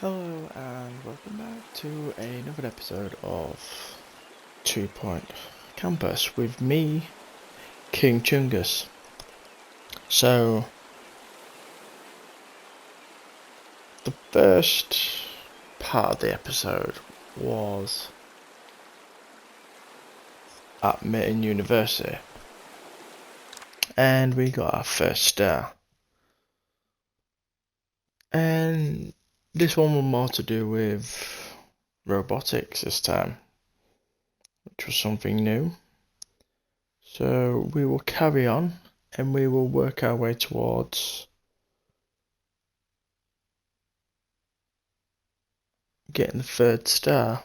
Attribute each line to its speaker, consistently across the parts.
Speaker 1: Hello and welcome back to another episode of 2 Point Campus with me, King Chungus. So, the first part of the episode was at Mitton University and we got our first star. And this one was more to do with robotics this time, which was something new. So we will carry on and we will work our way towards getting the third star.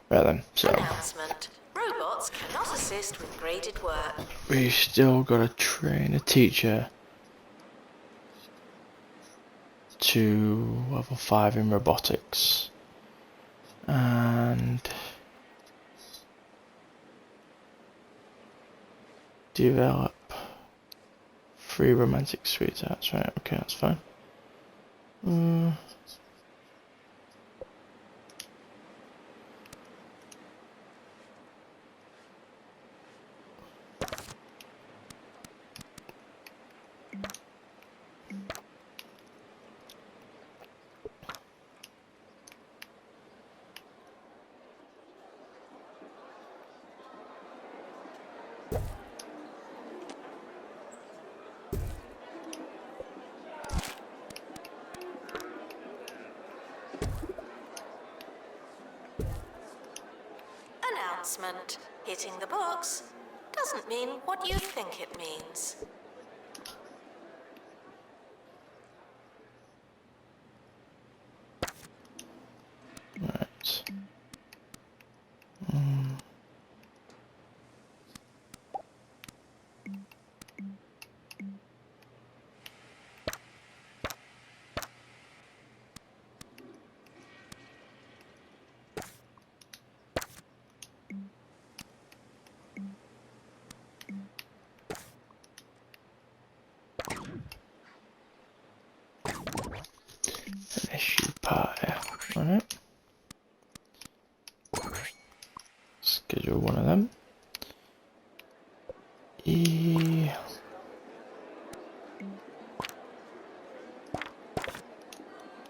Speaker 1: Right then, so
Speaker 2: Announcement. Robots cannot assist with graded work.
Speaker 1: we still gotta train a teacher to level 5 in robotics and develop 3 romantic sweethearts. Right, okay, that's fine.
Speaker 2: Announcement. Hitting the box doesn't mean what you think it means.
Speaker 1: Right. An issue pie. Alright. Schedule one of them.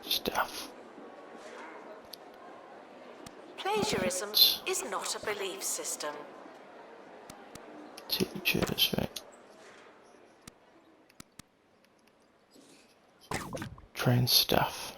Speaker 1: Stuff.
Speaker 2: Plagiarism is not a belief system.
Speaker 1: Teachers, right. Train staff.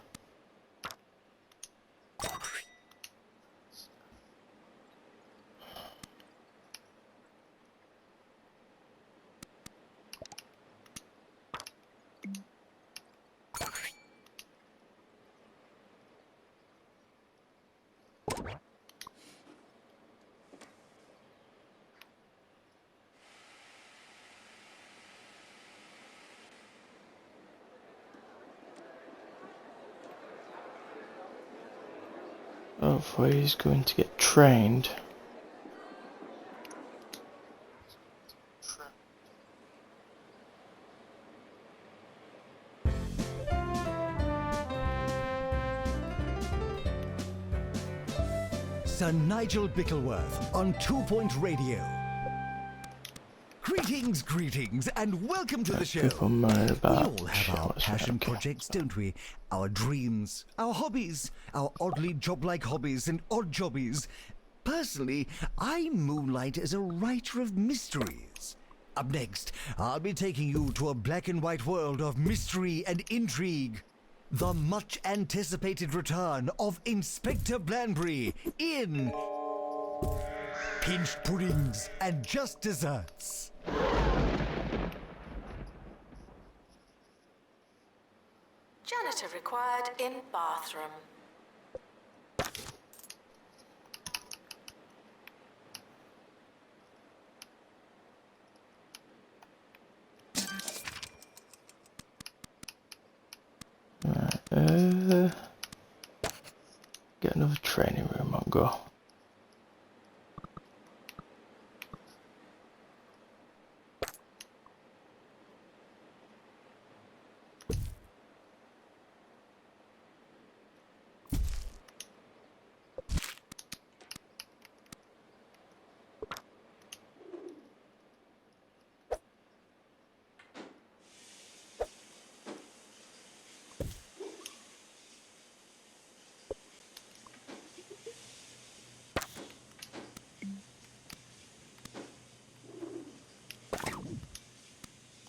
Speaker 1: Hopefully he's going to get trained.
Speaker 3: Sir Nigel Bickleworth on 2 Point Radio. Greetings, greetings, and welcome to the show.
Speaker 1: People moan
Speaker 3: We
Speaker 1: about
Speaker 3: all have our
Speaker 1: shorts,
Speaker 3: passion
Speaker 1: okay.
Speaker 3: projects, don't we? Our dreams, our hobbies, our oddly job-like hobbies and odd jobbies. Personally, I moonlight as a writer of mysteries. Up next, I'll be taking you to a black and white world of mystery and intrigue. The much-anticipated return of Inspector Blanbury in Pinched Puddings and Just Desserts.
Speaker 2: Janitor required in bathroom.
Speaker 1: Right, get another training room, I'll go.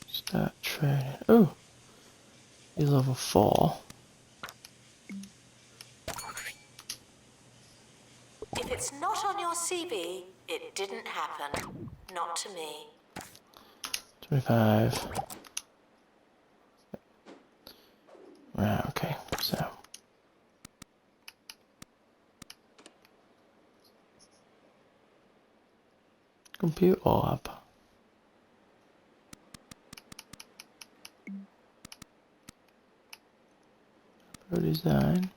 Speaker 1: Start training. Oh, he's level 4.
Speaker 2: If it's not on your CV, it didn't happen. Not to me.
Speaker 1: 25. Right, okay, so. Computer lab. Pro design.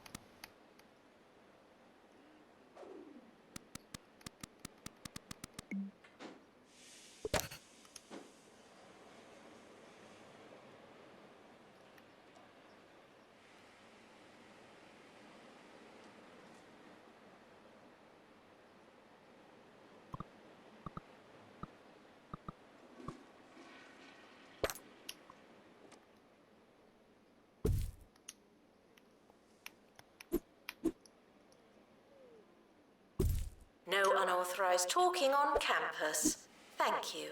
Speaker 2: No unauthorized talking on campus. Thank you.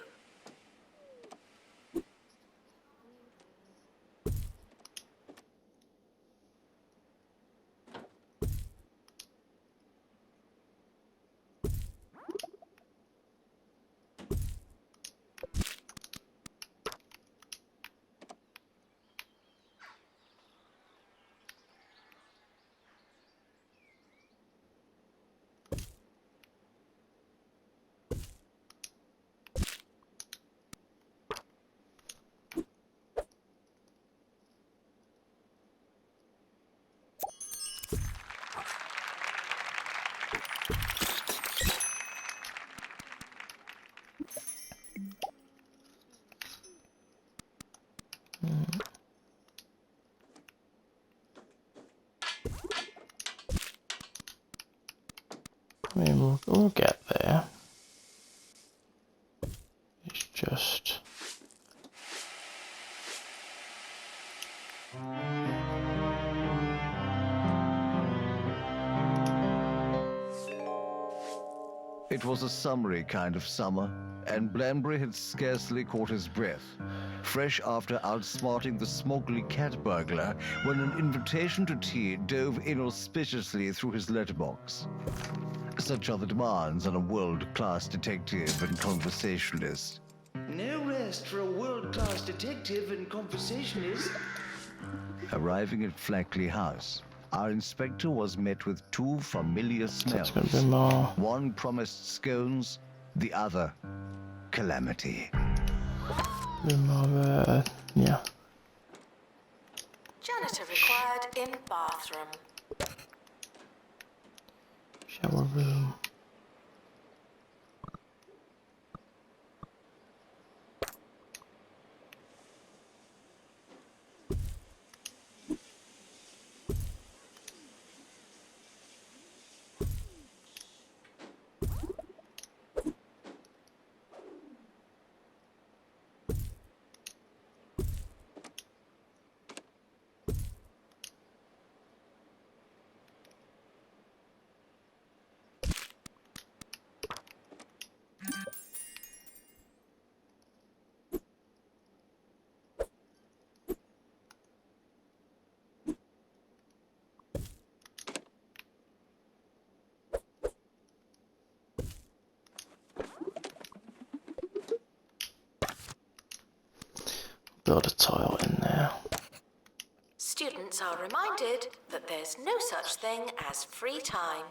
Speaker 2: I mean, we'll get there. It's just...
Speaker 3: It was a summery kind of summer, and Blanbury had scarcely caught his breath, fresh after outsmarting the smuggly cat burglar when an invitation to tea dove inauspiciously through his letterbox. Such are the demands on a world-class detective and conversationalist.
Speaker 4: No rest for a world-class detective and conversationalist.
Speaker 3: Arriving at Flackley House, our inspector was met with two familiar smells.
Speaker 1: That's gonna be more.
Speaker 3: One promised scones, the other calamity.
Speaker 1: Be more, yeah.
Speaker 2: Janitor required in bathroom.
Speaker 1: build a toilet in there.
Speaker 2: Students are reminded that there's no such thing as free time.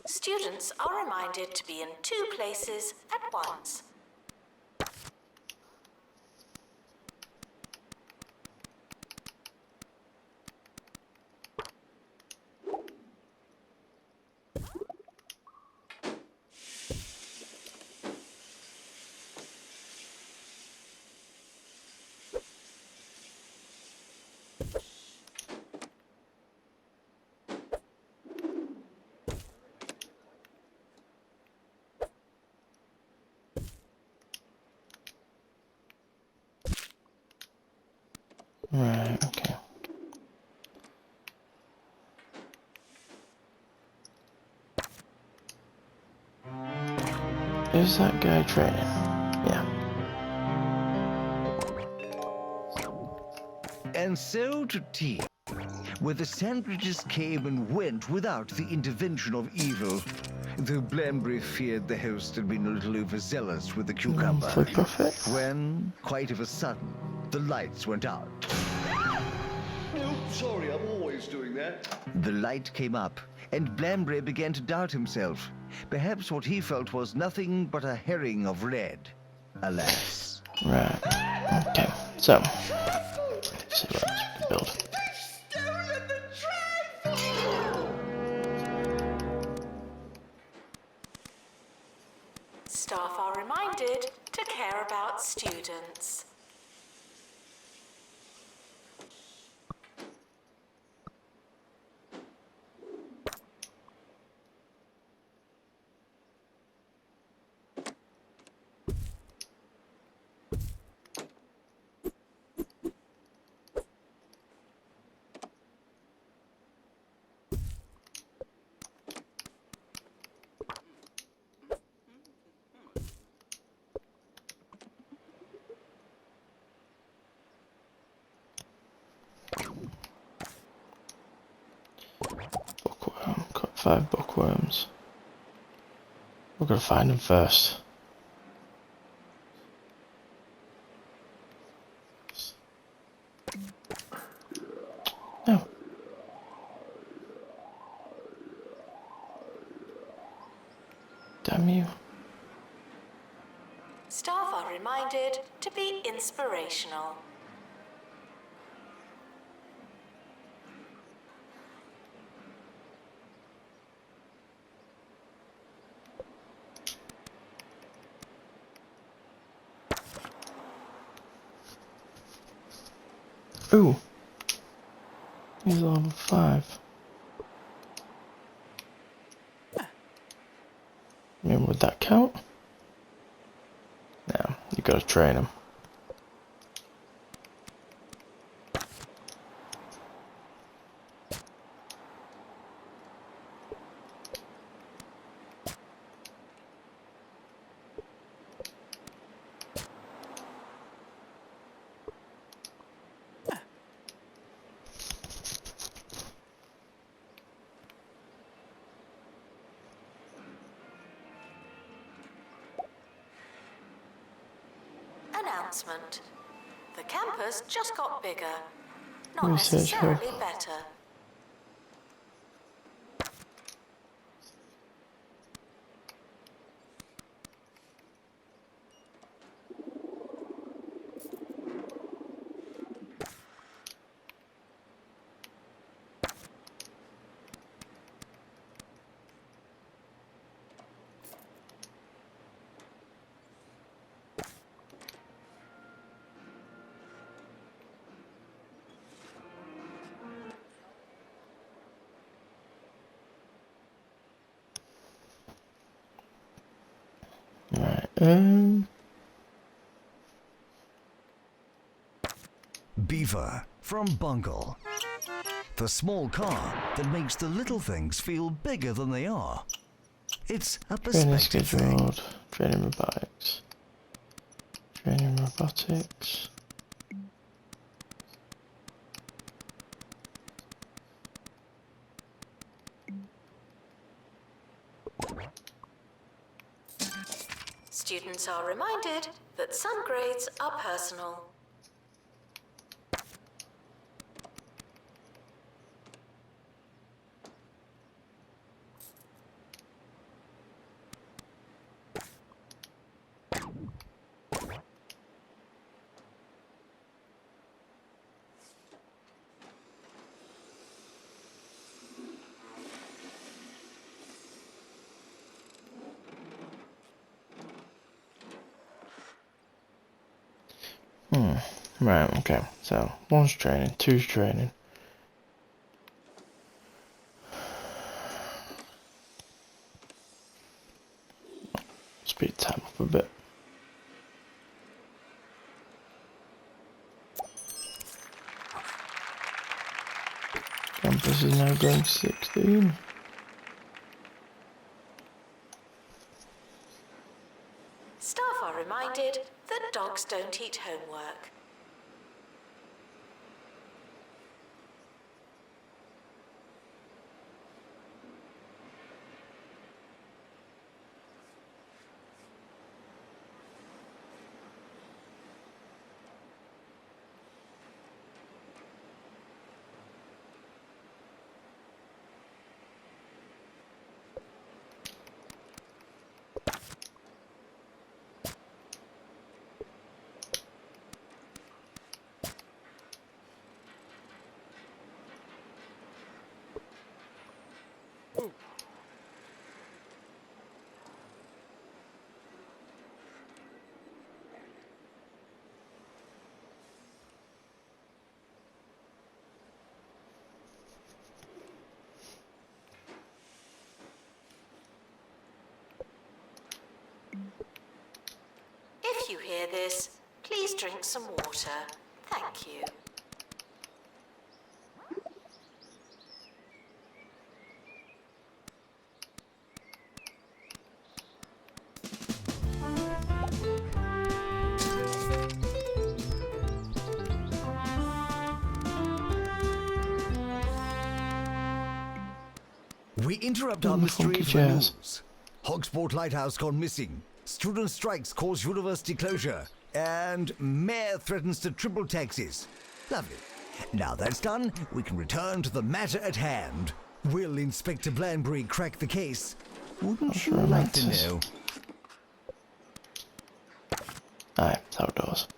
Speaker 2: Students are reminded to be in 2 places at once.
Speaker 1: Right, okay. Is that guy training? Yeah.
Speaker 3: And so to tea, where the sandwiches came and went without the intervention of evil, though Blambury feared the host had been a little overzealous with the cucumber.
Speaker 1: Monthly profit.
Speaker 3: When, quite of a sudden, the lights went out.
Speaker 4: Oh, sorry, I'm always doing that.
Speaker 3: The light came up, and Blambury began to doubt himself. Perhaps what he felt was nothing but a herring of lead. Alas.
Speaker 1: Right. Okay. So, let's see what else we can build.
Speaker 2: Staff are reminded to care about students.
Speaker 1: Bookworm. Got 5 bookworms. We're gonna find them first. No. Damn you.
Speaker 2: Staff are reminded to be inspirational.
Speaker 1: Ooh. He's level 5. I mean, would that count? No, you gotta train him.
Speaker 2: Announcement. The campus just got bigger. Not
Speaker 1: Research hub.
Speaker 2: necessarily better.
Speaker 3: Beaver from Bungle. The small car that makes the little things feel bigger than they are. It's a
Speaker 1: Training
Speaker 3: perspective thing.
Speaker 1: scheduled, training robotics. Training robotics.
Speaker 2: Students are reminded that some grades are personal.
Speaker 1: Right, okay. So, 1's training, 2's training. Speed time up a bit. Campus is now going to 16.
Speaker 2: Staff are reminded that dogs don't eat homework. If you hear this, please drink some water. Thank you.
Speaker 3: We interrupt our
Speaker 1: Funky
Speaker 3: mystery for
Speaker 1: jazz.
Speaker 3: news. Hogsport Lighthouse gone missing. Student strikes cause university closure. And mayor threatens to triple taxes. Lovely. Now that's done, we can return to the matter at hand. Will Inspector Blanbury crack the case? Wouldn't you
Speaker 1: sure
Speaker 3: like to
Speaker 1: matters.
Speaker 3: know?
Speaker 1: Aye, it's outdoors.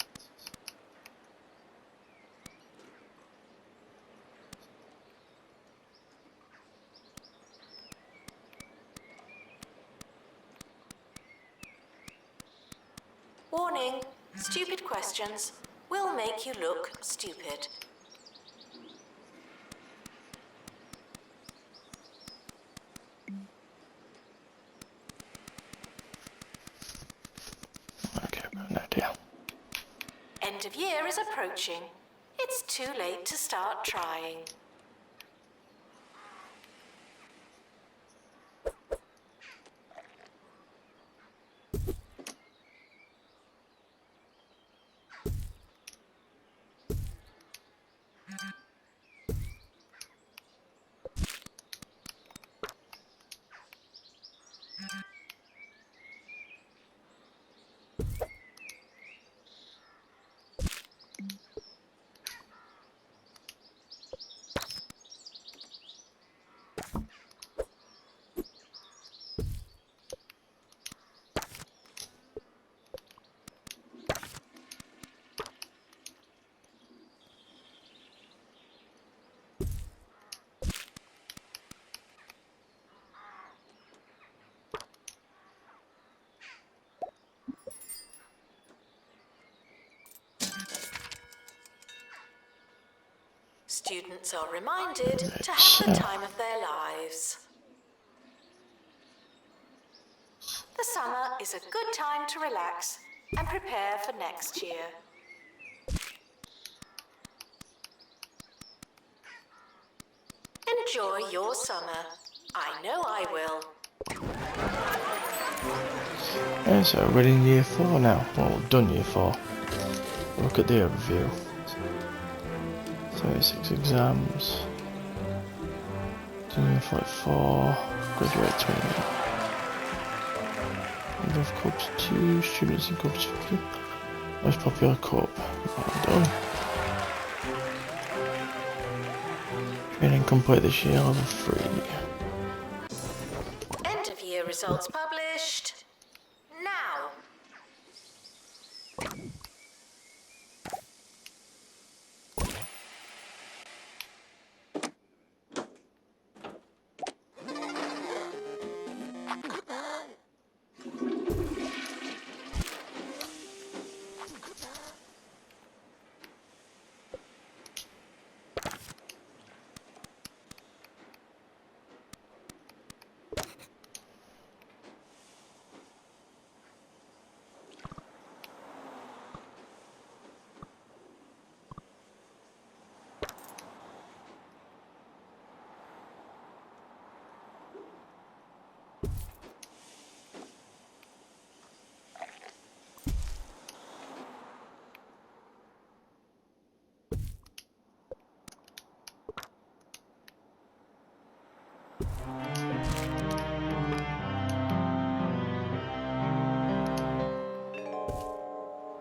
Speaker 2: Warning, stupid questions will make you look stupid.
Speaker 1: Okay, I've got an idea.
Speaker 2: End of year is approaching. It's too late to start trying. Students are reminded to have the time of their lives. The summer is a good time to relax and prepare for next year. Enjoy your summer. I know I will.
Speaker 1: Yeah, so we're in year 4 now. Well, done year 4. Look at the overview. 36 exams. Done year 44. Graduate 28. Number of clubs 2. Students in clubs 50. Most popular club. Well done. Training complete this year, level 3.
Speaker 2: End of year results published. Now.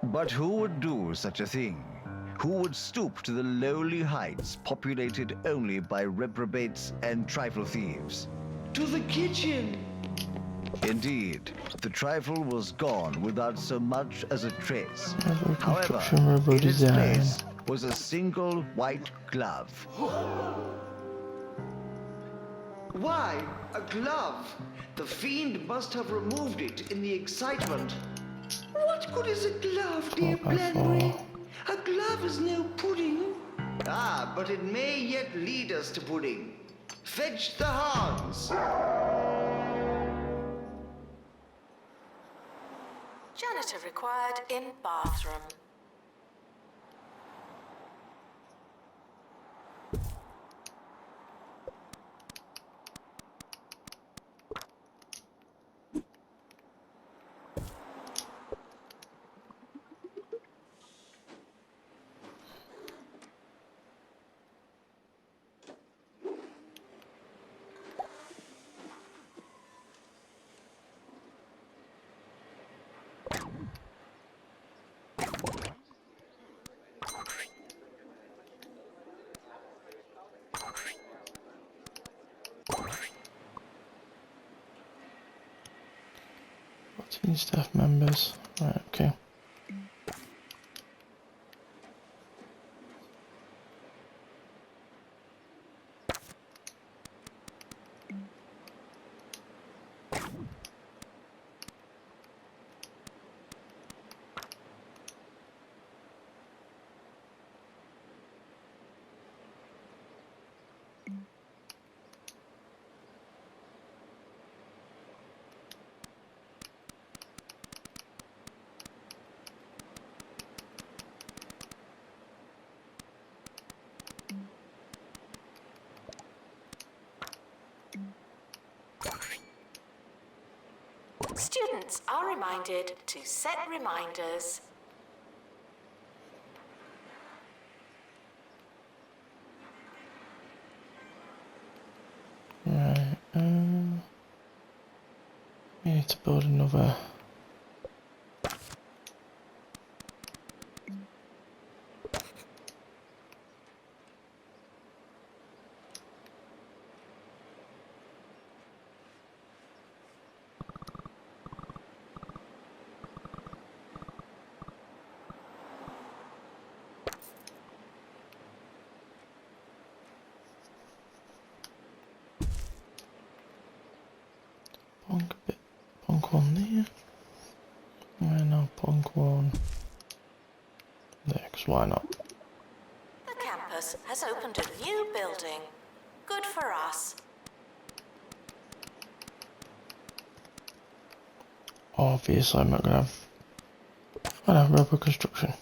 Speaker 3: But who would do such a thing? Who would stoop to the lowly heights populated only by reprobates and trifle thieves?
Speaker 4: To the kitchen!
Speaker 3: Indeed, the trifle was gone without so much as a trace. However,
Speaker 1: Construction robot
Speaker 3: in its
Speaker 1: design.
Speaker 3: place was a single white glove.
Speaker 4: Why, a glove? The fiend must have removed it in the excitement. What good is a glove, dear
Speaker 1: 4 by 4.
Speaker 4: Blandbury? A glove is no pudding. Ah, but it may yet lead us to pudding. Fetch the hogs.
Speaker 2: Janitor required in bathroom.
Speaker 1: Staff members. Right, okay.
Speaker 2: Students are reminded to set reminders.
Speaker 1: Right, we need to build another. Bonk one there. Why not bonk one there? 'Cause why not?
Speaker 2: The campus has opened a new building. Good for us.
Speaker 1: Obviously, I'm not gonna have. I don't have rubber construction.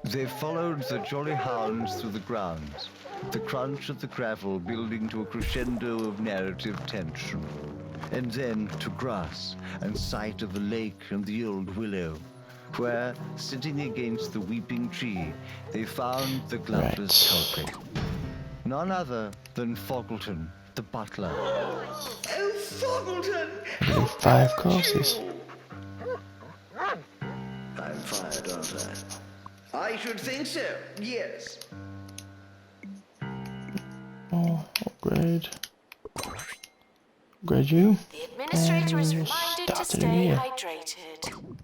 Speaker 3: They followed the jolly hounds through the grounds, the crunch of the gravel building to a crescendo of narrative tension, and then to grass and sight of the lake and the old willow, where, sitting against the weeping tree, they found the gloveless culprit. None other than Foggleton, the butler.
Speaker 4: Oh, Foggleton!
Speaker 1: I do 5 courses.
Speaker 4: I'm fired, aren't I? I should think so, yes.
Speaker 1: Oh, upgrade. Upgrade you.
Speaker 2: The administrator is
Speaker 1: And we'll
Speaker 2: reminded to
Speaker 1: start a new
Speaker 2: stay
Speaker 1: year.
Speaker 2: hydrated.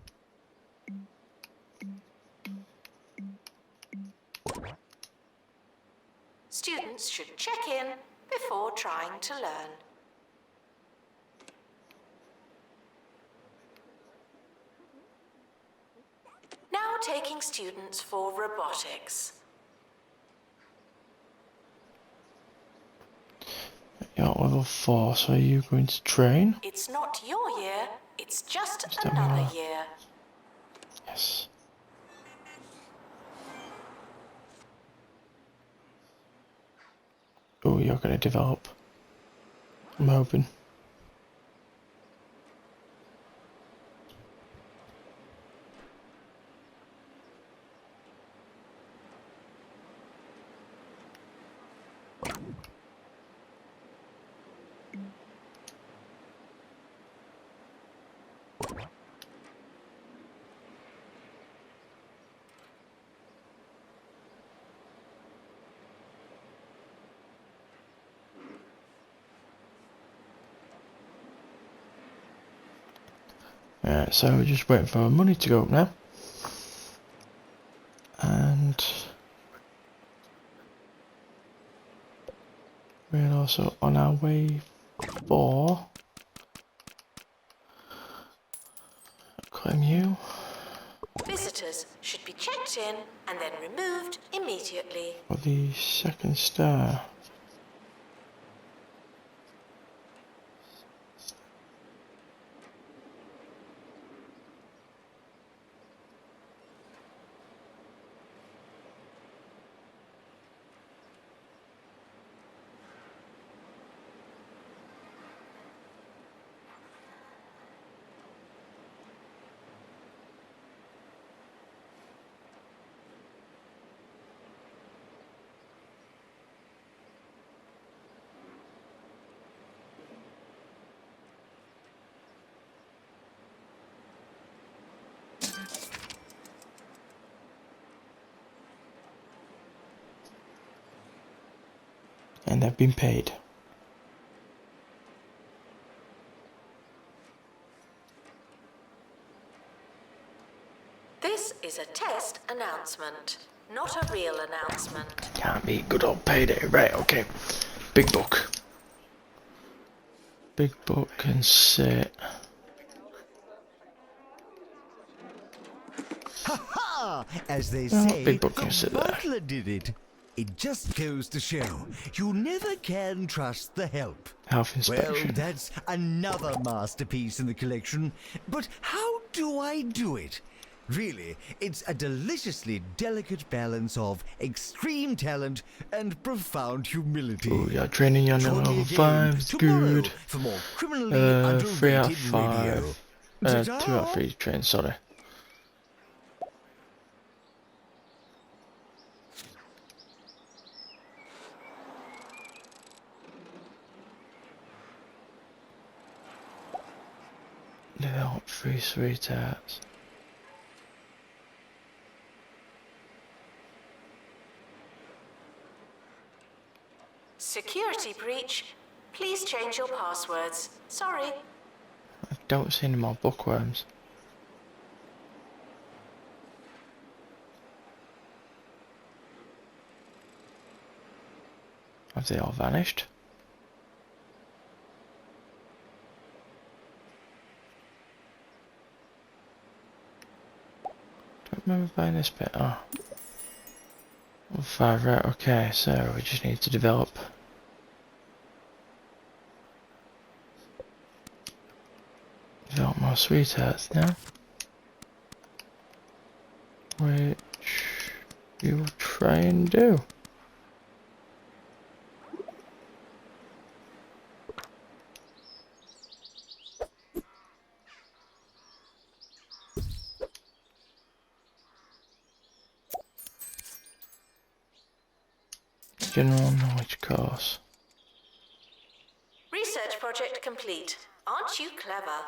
Speaker 2: Students should check in before trying to learn. Now taking students for robotics.
Speaker 1: You're at level 4, so are you going to train?
Speaker 2: It's not your year, it's just
Speaker 1: Just tell me
Speaker 2: another
Speaker 1: more.
Speaker 2: year.
Speaker 1: Yes. Oh, you're going to develop. I'm hoping. Alright, so we're just waiting for our money to go up now. And we're also on our way for claim you.
Speaker 2: Visitors should be checked in and then removed immediately.
Speaker 1: For the 2nd star. And they've been paid.
Speaker 2: This is a test announcement, not a real announcement.
Speaker 1: Can't be good old payday. Right, okay. Big book. Big book can sit.
Speaker 3: Ha! As they
Speaker 1: Oh,
Speaker 3: say,
Speaker 1: big book can sit
Speaker 3: the
Speaker 1: there.
Speaker 3: butler did it. It just goes to show, you never can trust the help.
Speaker 1: Health
Speaker 3: Well,
Speaker 1: inspection.
Speaker 3: that's another masterpiece in the collection. But how do I do it? Really, it's a deliciously delicate balance of extreme talent and profound humility.
Speaker 1: Oh, you're training your
Speaker 3: Join me
Speaker 1: level
Speaker 3: again
Speaker 1: 5. It's
Speaker 3: tomorrow
Speaker 1: good.
Speaker 3: for more criminally
Speaker 1: 3 out of
Speaker 3: underrated
Speaker 1: 5.
Speaker 3: radio.
Speaker 1: 2 out of 3 train, sorry. Develop 3 sweethearts.
Speaker 2: Security breach. Please change your passwords. Sorry.
Speaker 1: I don't see any more bookworms. Have they all vanished? Don't remember buying this bit. Oh. 5, right, okay, so we just need to develop more sweethearts now. Which you will try and do. General knowledge course.
Speaker 2: Research project complete. Aren't you clever?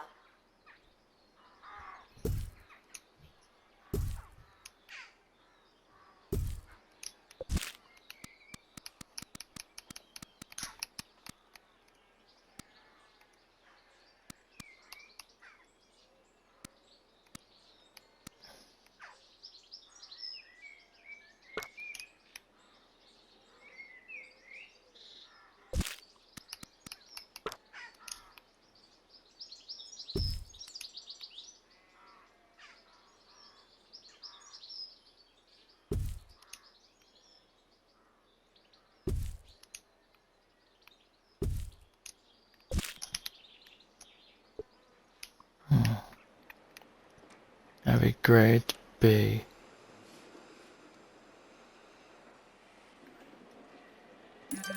Speaker 1: Have a grade B.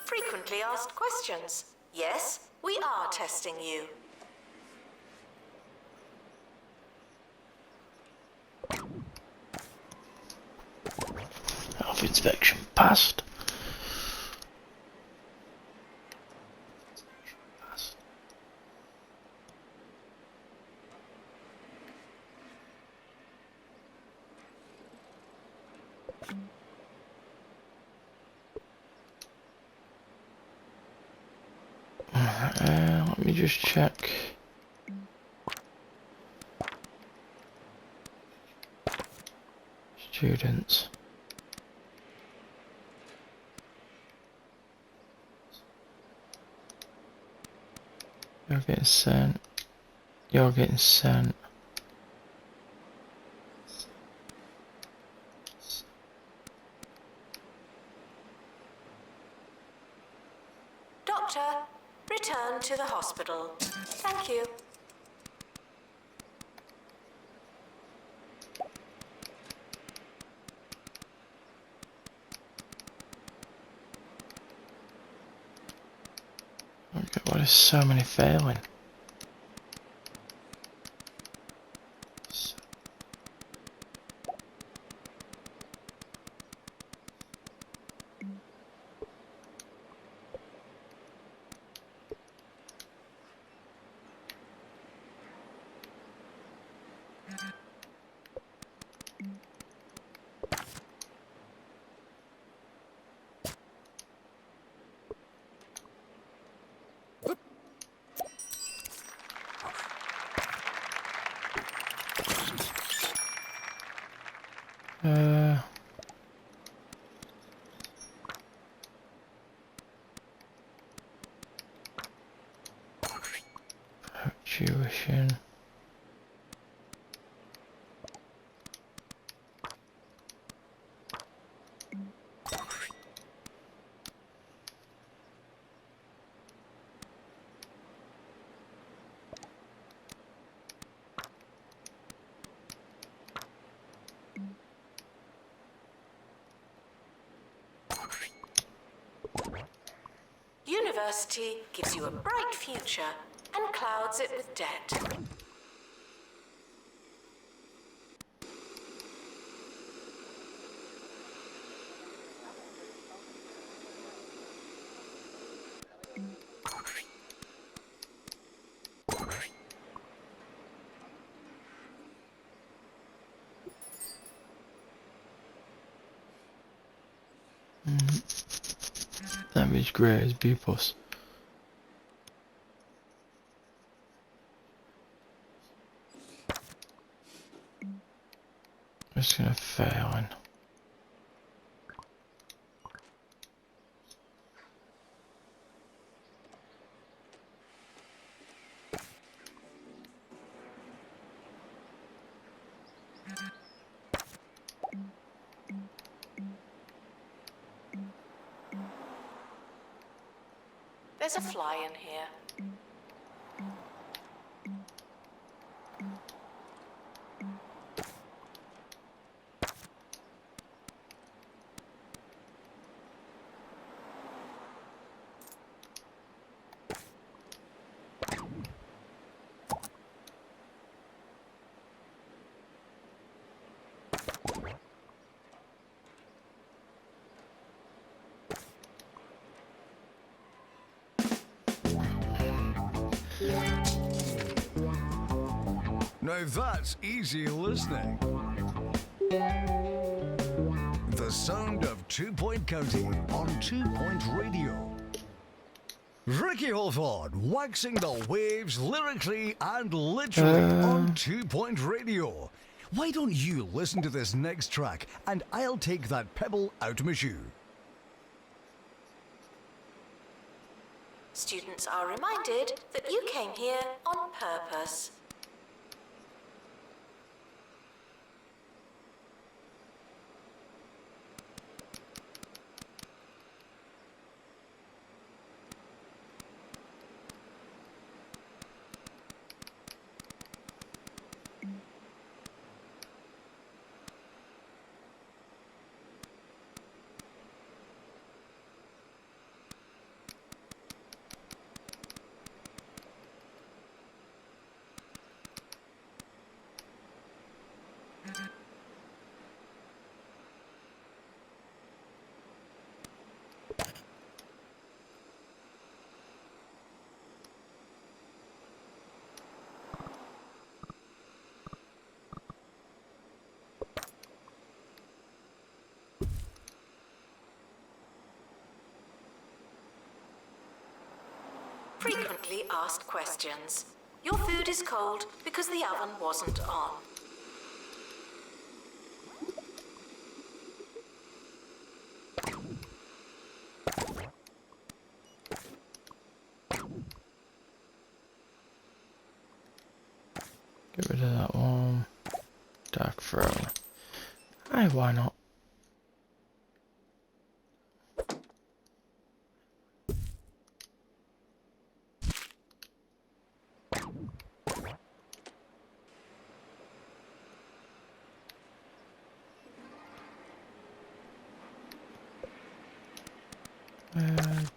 Speaker 2: Frequently asked questions. Yes, we are testing you.
Speaker 1: Health inspection passed. Let me just check. Students. You're getting sent. You're getting sent.
Speaker 2: Doctor, return to the hospital. Thank you.
Speaker 1: Okay, why is so many failing? Tuition.
Speaker 2: University gives you a bright future and clouds it with debt.
Speaker 1: Average grade is B plus. I'm just gonna fail in.
Speaker 2: There's a fly in here.
Speaker 3: Now that's easy listening. The sound of 2 Point County on 2 Point Radio. Ricky Hawthorne waxing the waves lyrically and literally on 2 Point Radio. Why don't you listen to this next track and I'll take that pebble out of my shoe.
Speaker 2: Students are reminded that you came here on purpose. Frequently asked questions. Your food is cold because the oven wasn't on.
Speaker 1: Get rid of that one. Dark throne. Aye, why not?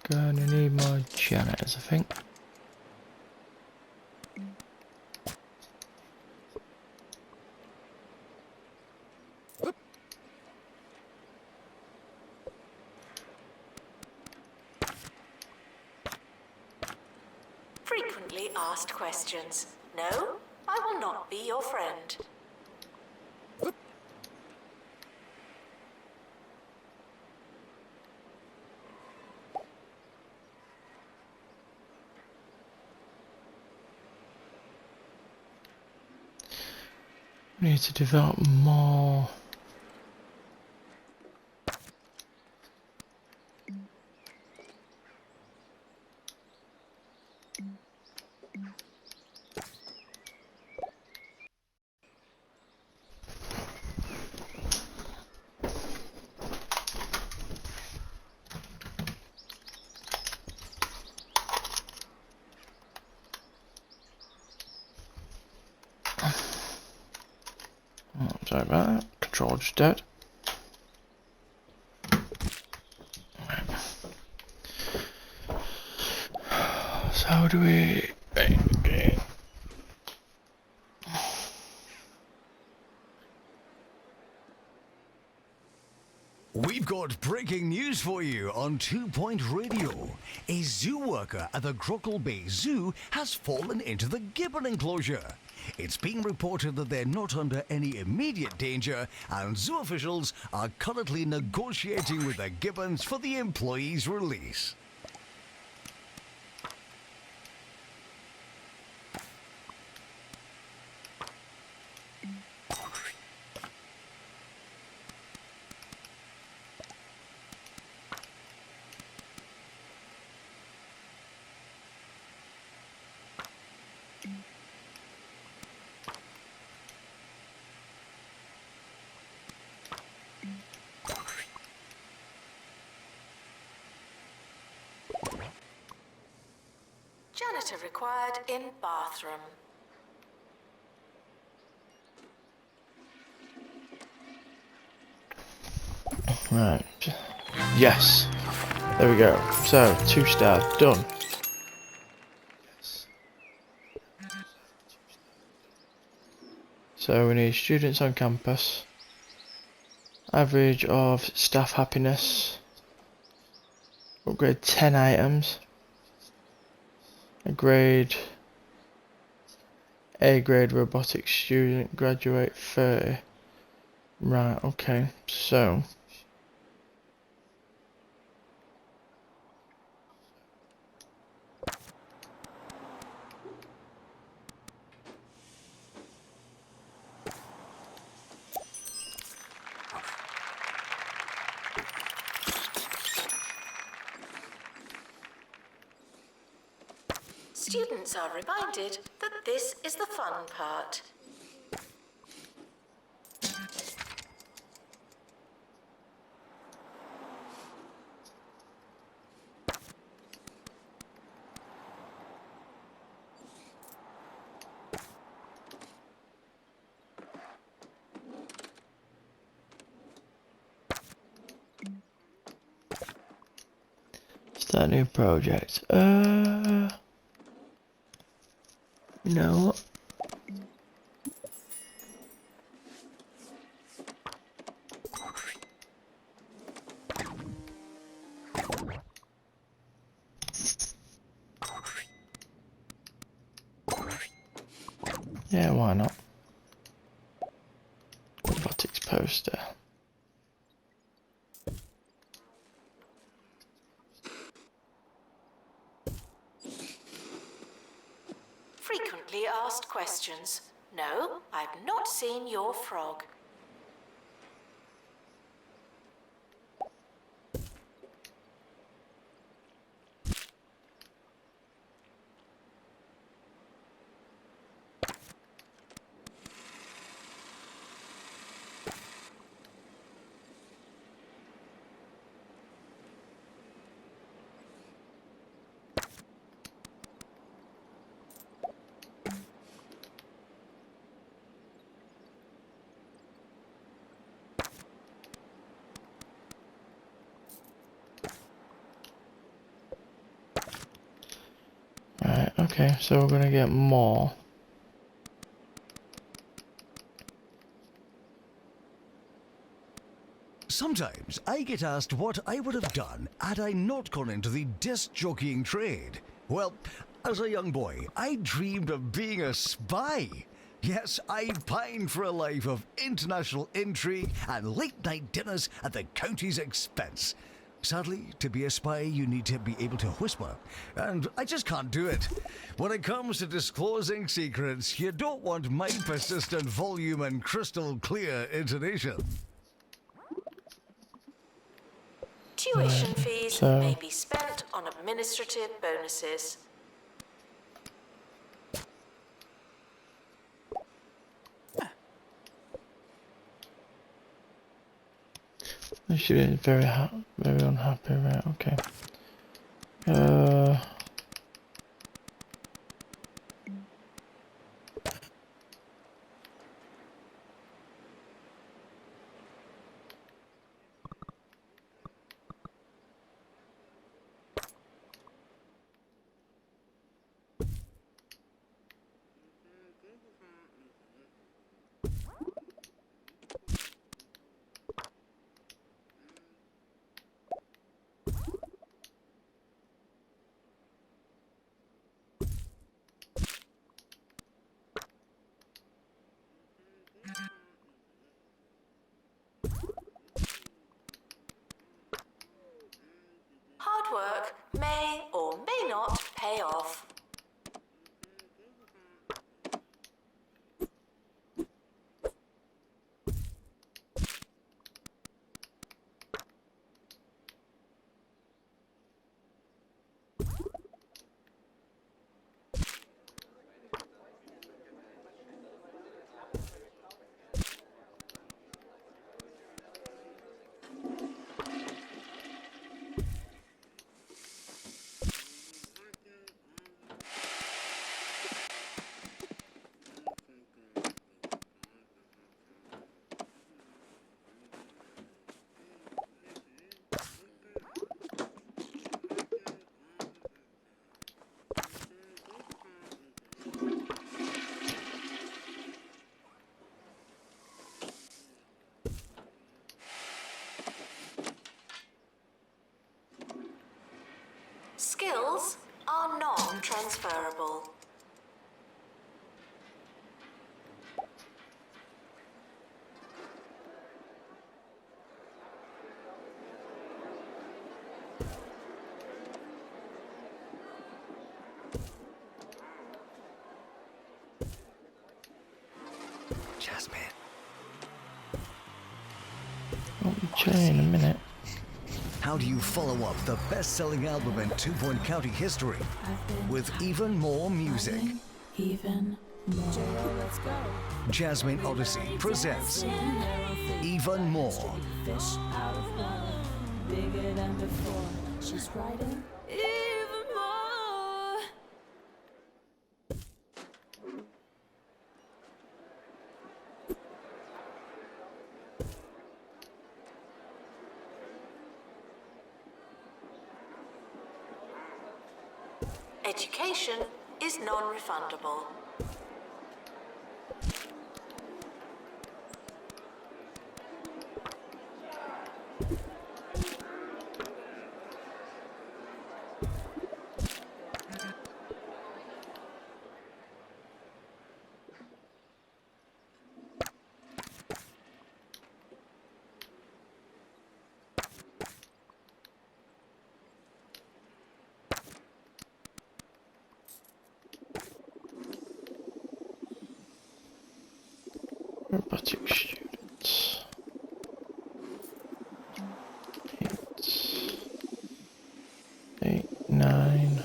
Speaker 1: Gonna need more janitors, I think.
Speaker 2: Frequently asked questions. No, I will not be your friend.
Speaker 1: We need to develop more. Oh, sorry about that. Controller's dead. Right. So how do we... Okay.
Speaker 3: We've got breaking news for you on 2 Point Radio. A zoo worker at the Grockle Bay Zoo has fallen into the gibbon enclosure. It's being reported that they're not under any immediate danger, and zoo officials are currently negotiating with the gibbons for the employee's release.
Speaker 2: Janitor required in bathroom.
Speaker 1: Right. Yes. There we go. So, 2 stars done. So we need students on campus. Average of staff happiness. Upgrade 10 items. A grade robotics student, graduate 30. Right, okay, so
Speaker 2: Students are reminded that this is the fun part.
Speaker 1: start new project. You know what? Yeah, why not? Robotics poster.
Speaker 2: Frequently asked questions. No, I've not seen your frog.
Speaker 1: Right, okay, so we're gonna get more.
Speaker 3: Sometimes I get asked what I would have done had I not gone into the disc jockeying trade. Well, as a young boy, I dreamed of being a spy. Yes, I pined for a life of international intrigue and late-night dinners at the county's expense. Sadly, to be a spy, you need to be able to whisper, and I just can't do it. When it comes to disclosing secrets, you don't want my persistent volume and crystal clear intonation.
Speaker 2: Tuition fees
Speaker 1: so-
Speaker 2: may be spent on administrative bonuses.
Speaker 1: She is very unhappy, right, okay.
Speaker 2: Hard work may or may not pay off. Skills are non-transferable.
Speaker 3: Jasmine.
Speaker 1: I'll be chatting in a minute.
Speaker 3: How do you follow up the best-selling album in Two Point County history with even more music?
Speaker 5: Even more. Let's go.
Speaker 3: Jasmine Odyssey presents Even More.
Speaker 5: Fish out of water, bigger than before. She's writing even more.
Speaker 2: Education is non-refundable.
Speaker 1: Robotic students. 8, 9.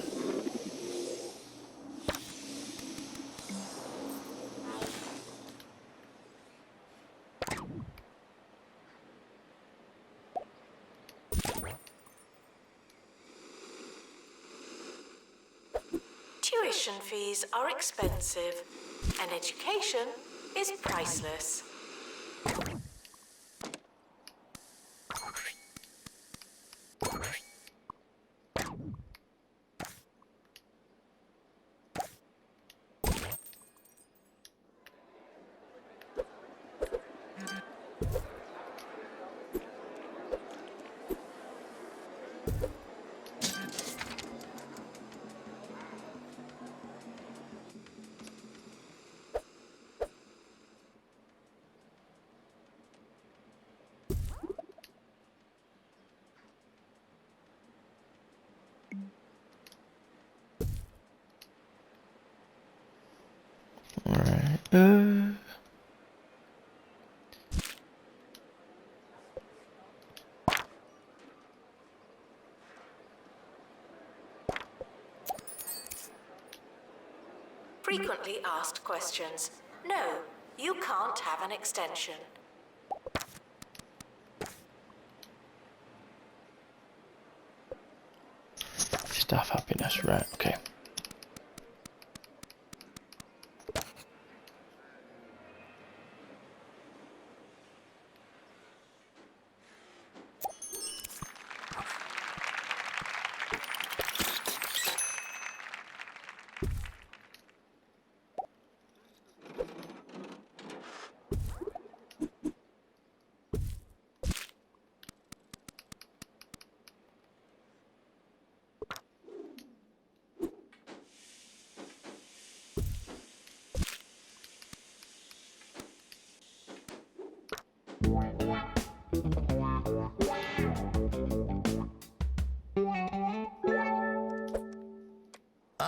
Speaker 2: Tuition fees are expensive, and education is priceless.
Speaker 1: Alright,
Speaker 2: Frequently asked questions. No, you can't have an extension.
Speaker 1: staff happiness, right, okay.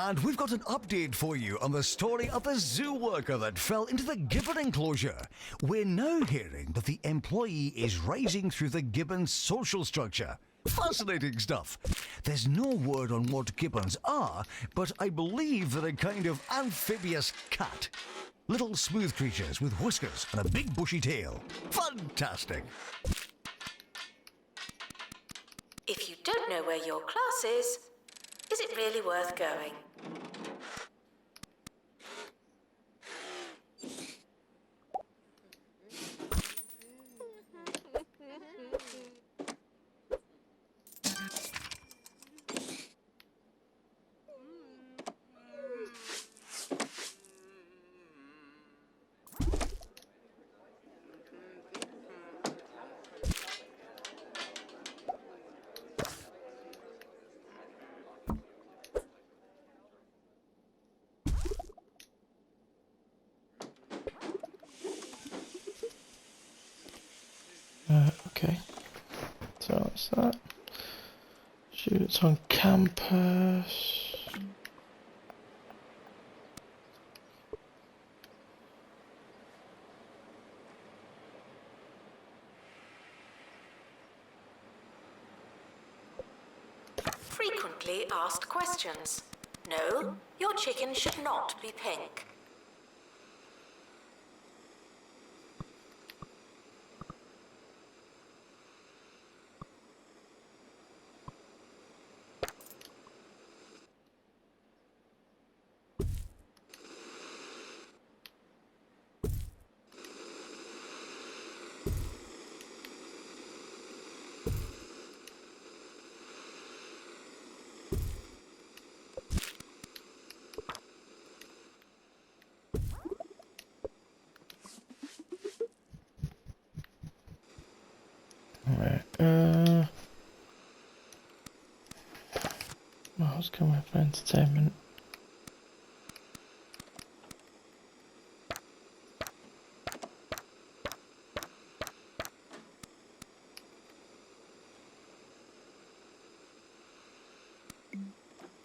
Speaker 3: And we've got an update for you on the story of the zoo worker that fell into the gibbon enclosure. We're now hearing that the employee is rising through the gibbon's social structure. Fascinating stuff. There's no word on what gibbons are, but I believe they're a kind of amphibious cat. Little smooth creatures with whiskers and a big bushy tail. Fantastic.
Speaker 2: If you don't know where your class is it really worth going?
Speaker 1: What's that? Students on campus.
Speaker 2: Frequently asked questions. No, your chicken should not be pink.
Speaker 1: Right. What's coming for entertainment?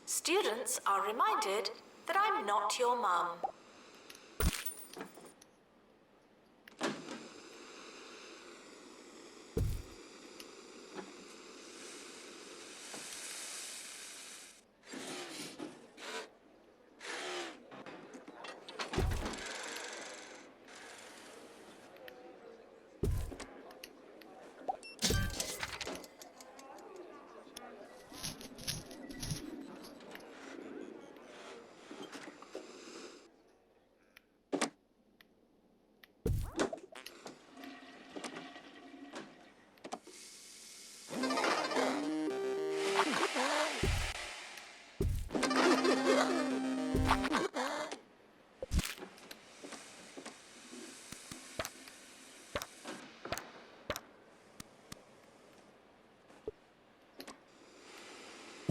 Speaker 2: Students are reminded that I'm not your mum.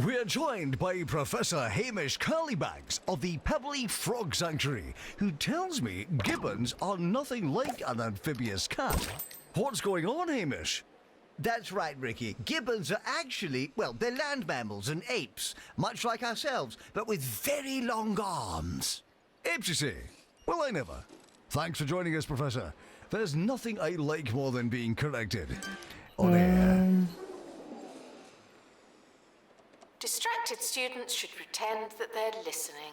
Speaker 3: We are joined by Professor Hamish Curlybags of the Pebbly Frog Sanctuary, who tells me gibbons are nothing like an amphibious cat. What's going on, Hamish?
Speaker 6: That's right, Ricky. Gibbons are actually, well, they're land mammals and apes, much like ourselves, but with very long arms.
Speaker 3: Apes, you say? Well, I never. Thanks for joining us, Professor. There's nothing I like more than being corrected. On air.
Speaker 2: Distracted students should pretend that they're listening.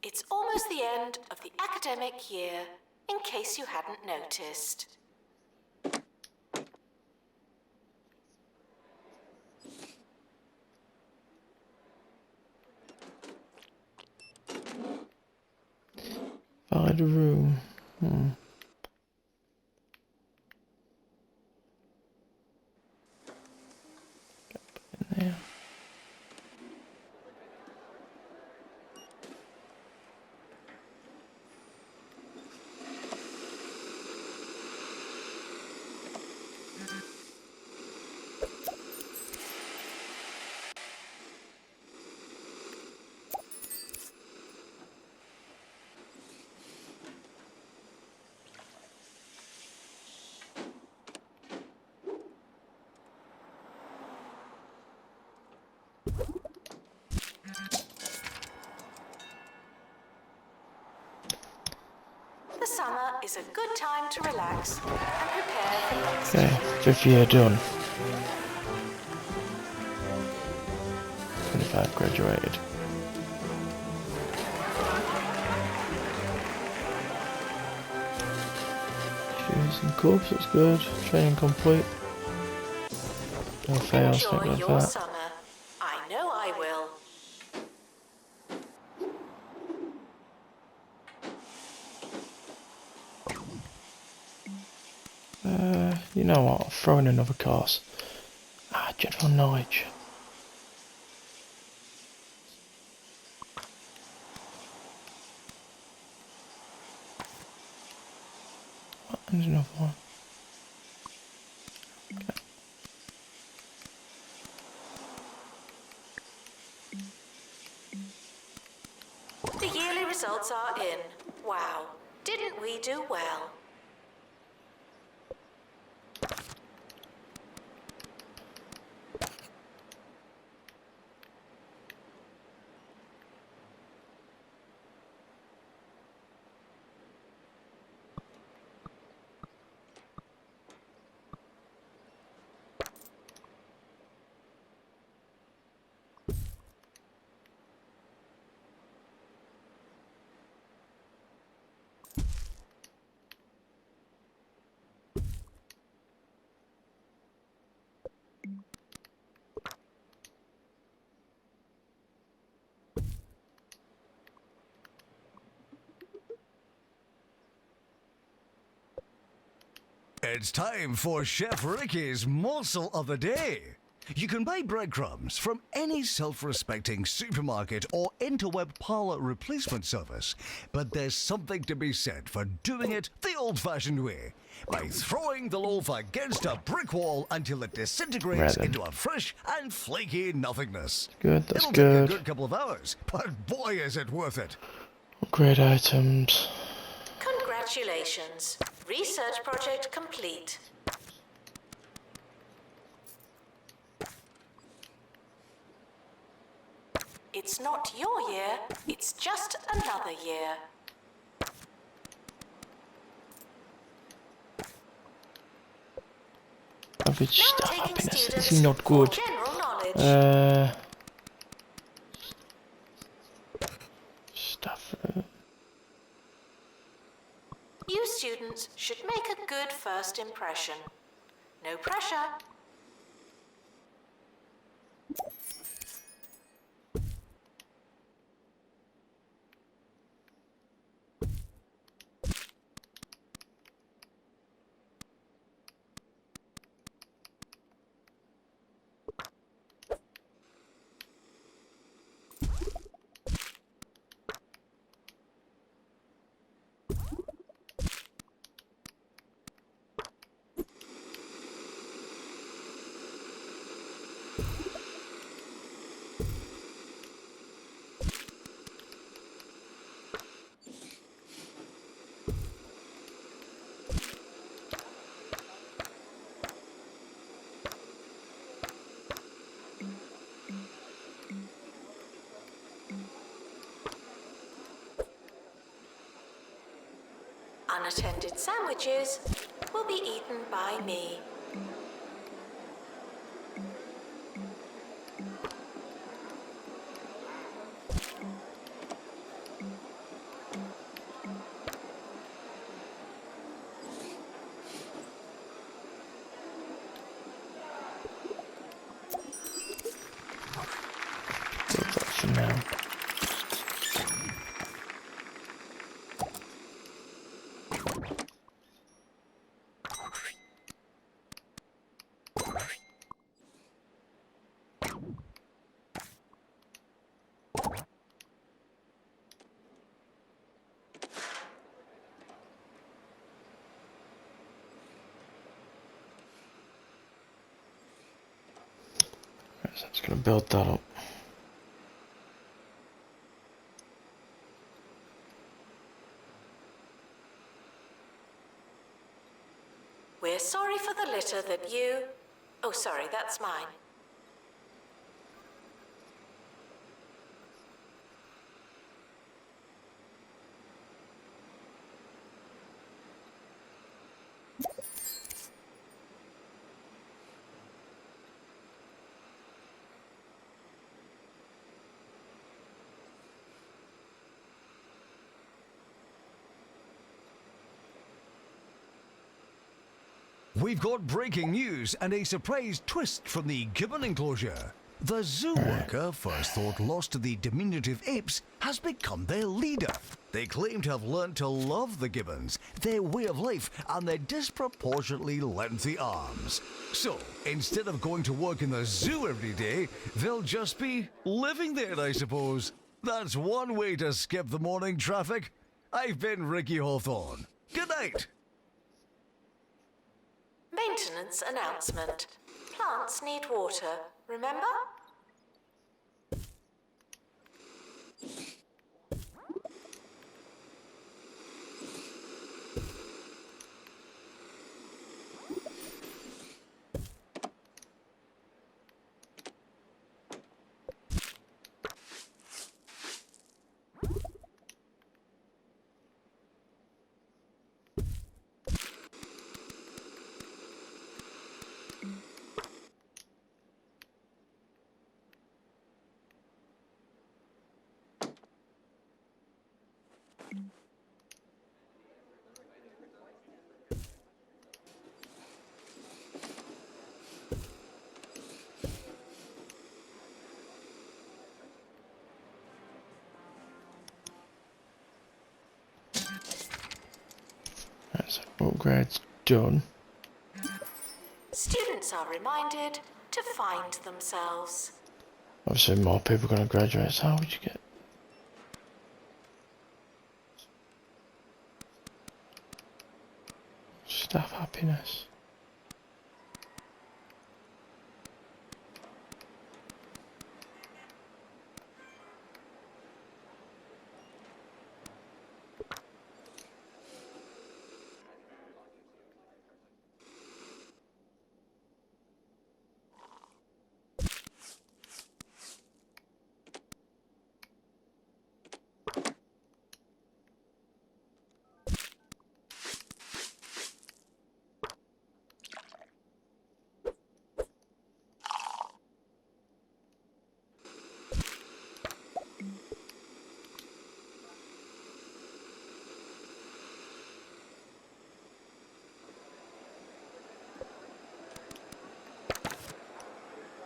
Speaker 2: It's almost the end of the academic year, in case you hadn't noticed.
Speaker 1: Find a room. In there.
Speaker 2: The summer is a good time to relax and prepare for next
Speaker 1: Okay,
Speaker 2: year.
Speaker 1: 5th year done. 25 graduated. Shoes and cups, that's good. Training complete. No fails,
Speaker 2: Enjoy
Speaker 1: something like
Speaker 2: your
Speaker 1: that.
Speaker 2: summer. I know I will.
Speaker 1: You know what? I'll throw in another course. General knowledge. And another one.
Speaker 2: The yearly results are in. Wow. Didn't we do well?
Speaker 3: It's time for Chef Ricky's morsel of the day. You can buy breadcrumbs from any self-respecting supermarket or interweb parlor replacement service, but there's something to be said for doing it the old-fashioned way, by throwing the loaf against a brick wall until it disintegrates
Speaker 1: Right then.
Speaker 3: into a fresh and flaky nothingness.
Speaker 1: Good, that's
Speaker 3: It'll
Speaker 1: good.
Speaker 3: take a good couple of hours, but boy is it worth it.
Speaker 1: Upgrade items.
Speaker 2: Congratulations. Research project complete. It's not your year, it's just another year.
Speaker 1: Average
Speaker 2: Now
Speaker 1: staff
Speaker 2: taking
Speaker 1: happiness. This
Speaker 2: students
Speaker 1: is not good.
Speaker 2: for general knowledge.
Speaker 1: Stuff.
Speaker 2: You students should make a good first impression. No pressure. Unattended sandwiches will be eaten by me.
Speaker 1: Leave that for now. So it's going to build that up.
Speaker 2: We're sorry for the litter that you... Oh, sorry, that's mine.
Speaker 3: We've got breaking news and a surprise twist from the gibbon enclosure. The zoo worker, first thought lost to the diminutive apes, has become their leader. They claim to have learned to love the gibbons, their way of life, and their disproportionately lengthy arms. So, instead of going to work in the zoo every day, they'll just be living there, I suppose. That's one way to skip the morning traffic. I've been Ricky Hawthorne. Good night.
Speaker 2: Maintenance announcement. Plants need water, remember?
Speaker 1: upgrades done.
Speaker 2: Students are reminded to find themselves.
Speaker 1: Obviously more people are going to graduate, so how would you get... staff happiness?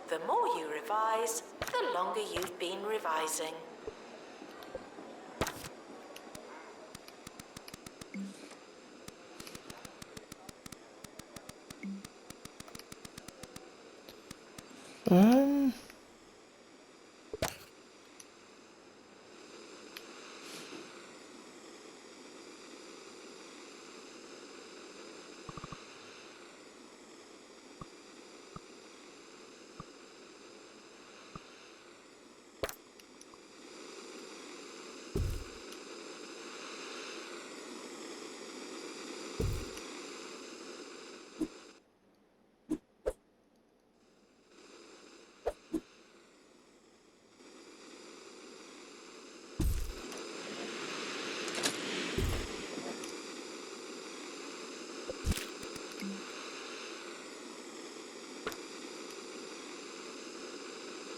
Speaker 2: The more you revise, the longer you've been revising.
Speaker 1: Um...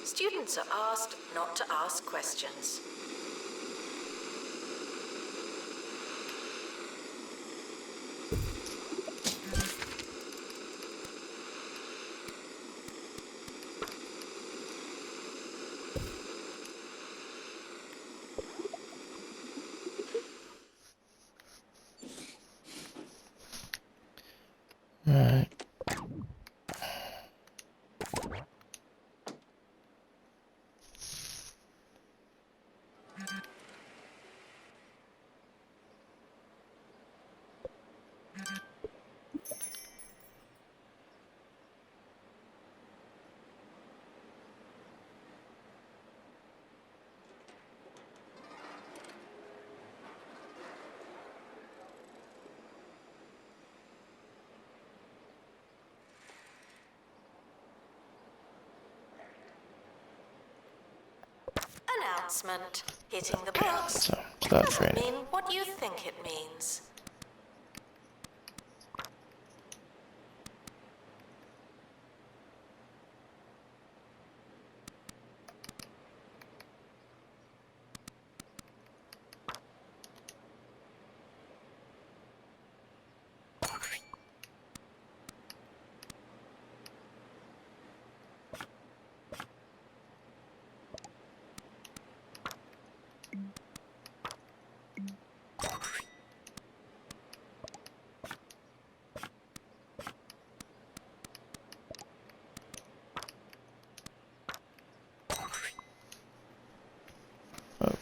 Speaker 2: Students are asked not to ask questions.
Speaker 1: Right.
Speaker 2: Announcement. Hitting the books
Speaker 1: So, start
Speaker 2: doesn't
Speaker 1: training.
Speaker 2: mean what you think it means.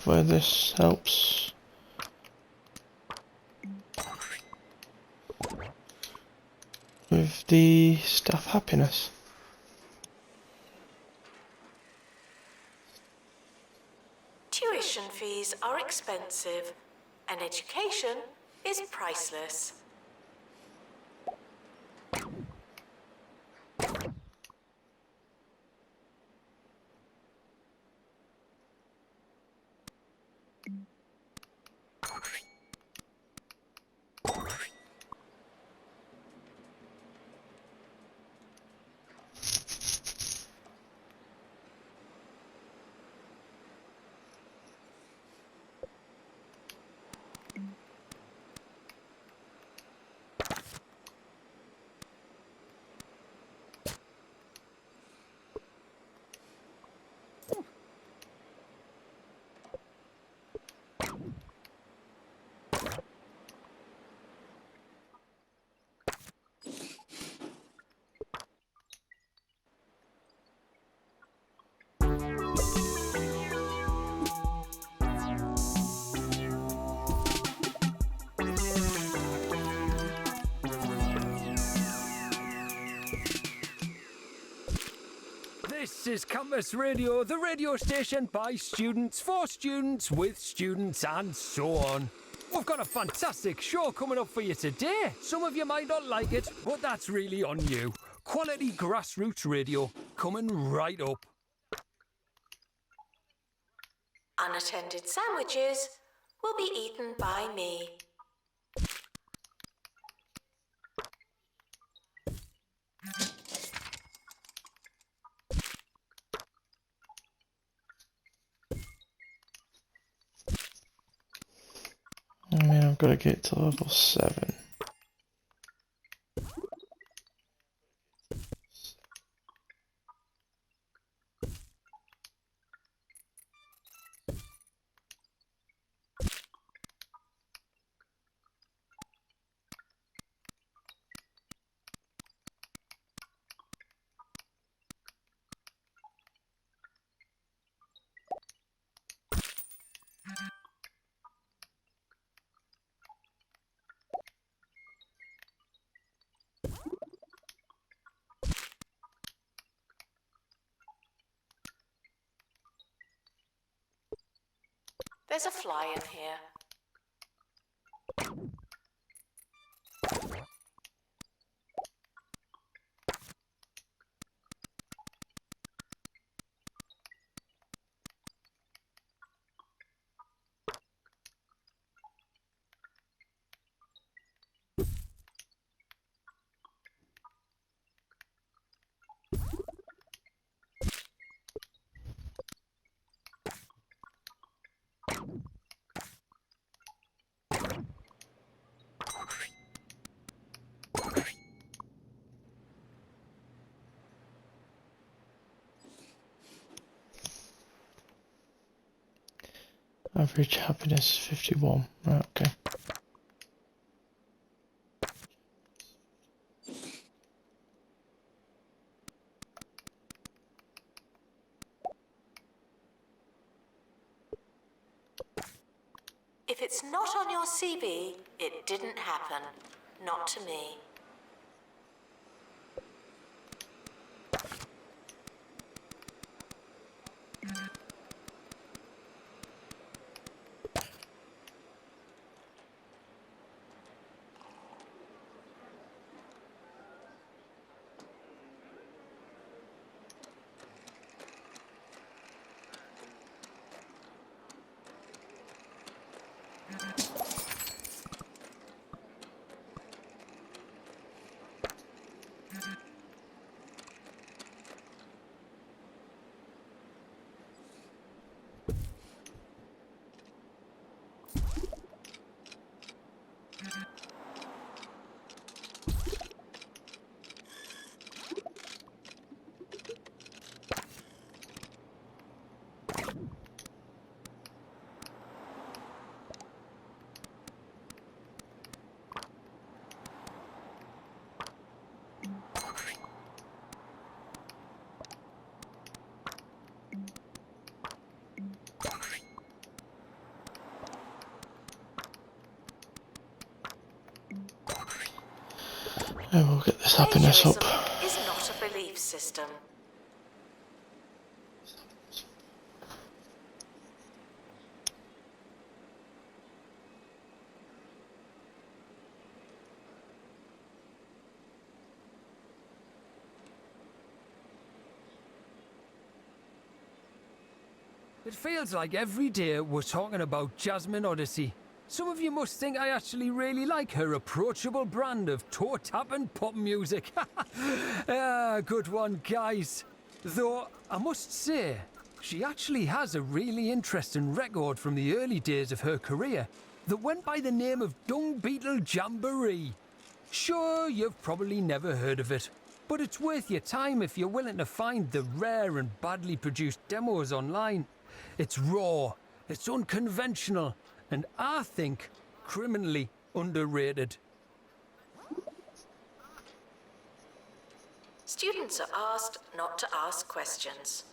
Speaker 1: Hopefully this helps. With the staff happiness.
Speaker 2: Tuition fees are expensive, and education is priceless.
Speaker 7: This is Campus Radio, the radio station by students, for students, with students, and so on. We've got a fantastic show coming up for you today. Some of you might not like it, but that's really on you. Quality grassroots radio coming right up.
Speaker 2: Unattended sandwiches will be eaten by me.
Speaker 1: I mean, I've got to get to level 7.
Speaker 2: There's a fly in here.
Speaker 1: Average happiness is 51. Right, okay.
Speaker 2: If it's not on your CV, it didn't happen. Not to me.
Speaker 1: I will get this happiness up.
Speaker 2: Plagiarism is not a belief system.
Speaker 7: It feels like every day we're talking about Jasmine Odyssey. Some of you must think I actually really like her approachable brand of toe-tapping pop music. Good one, guys. Though, I must say, she actually has a really interesting record from the early days of her career that went by the name of Dung Beetle Jamboree. Sure, you've probably never heard of it, but it's worth your time if you're willing to find the rare and badly produced demos online. It's raw, it's unconventional, and I think criminally underrated.
Speaker 2: Students are asked not to ask questions.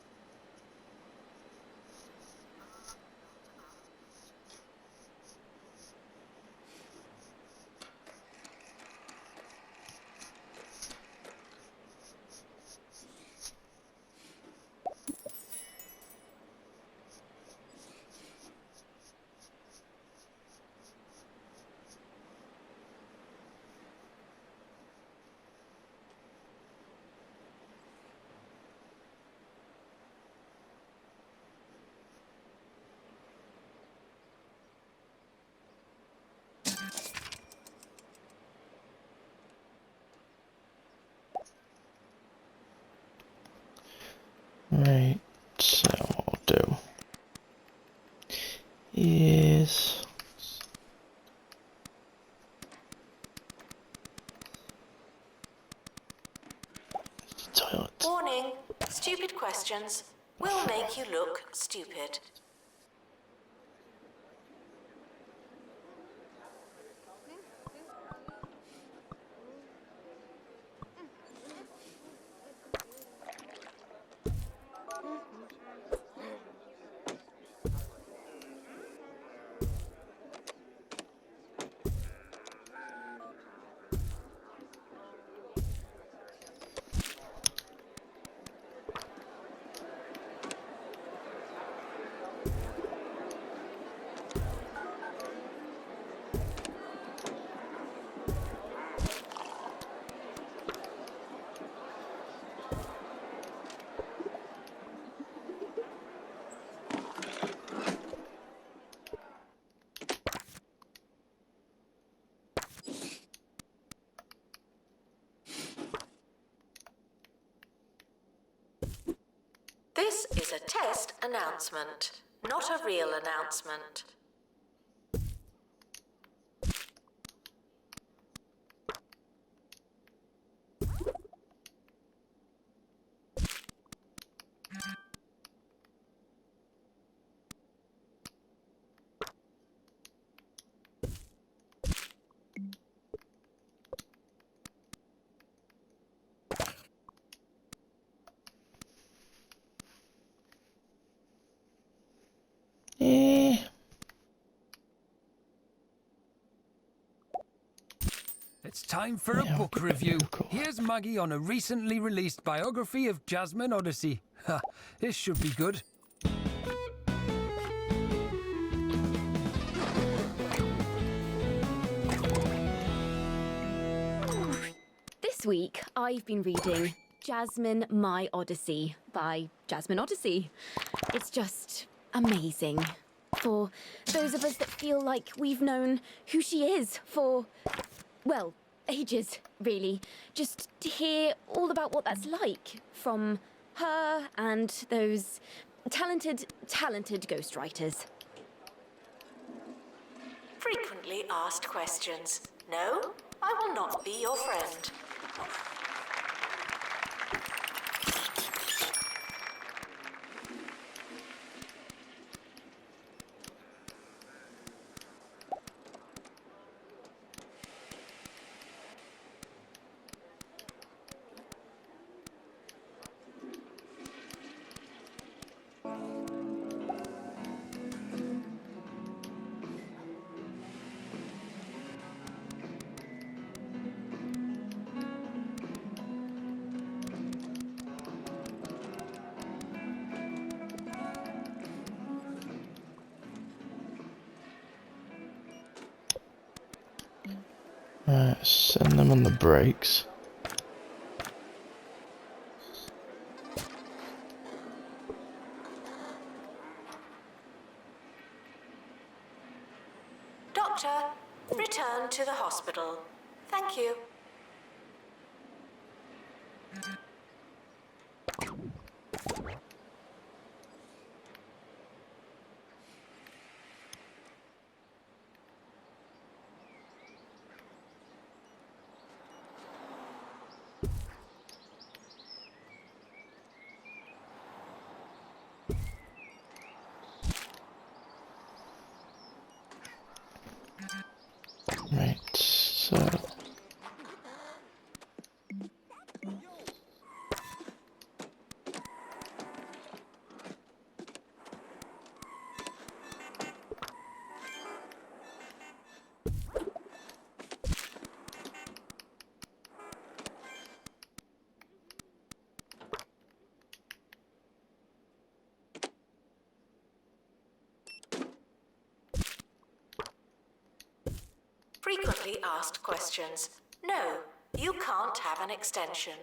Speaker 1: Right, so what I'll do is the toilet.
Speaker 2: Warning, stupid questions will make you look stupid. This is a test announcement, not a real announcement.
Speaker 7: It's time for a book review. Here's Maggie on a recently released biography of Jasmine Odyssey. Ha, this should be good.
Speaker 8: This week, I've been reading Jasmine My Odyssey by Jasmine Odyssey. It's just amazing. For those of us that feel like we've known who she is for, well, ages, really. Just to hear all about what that's like from her and those talented ghostwriters.
Speaker 2: Frequently asked questions. No, I will not be your friend.
Speaker 1: Right, send them on the brakes.
Speaker 2: Doctor, return to the hospital. Thank you.
Speaker 1: Right, so
Speaker 2: Frequently asked questions. No, you can't have an extension.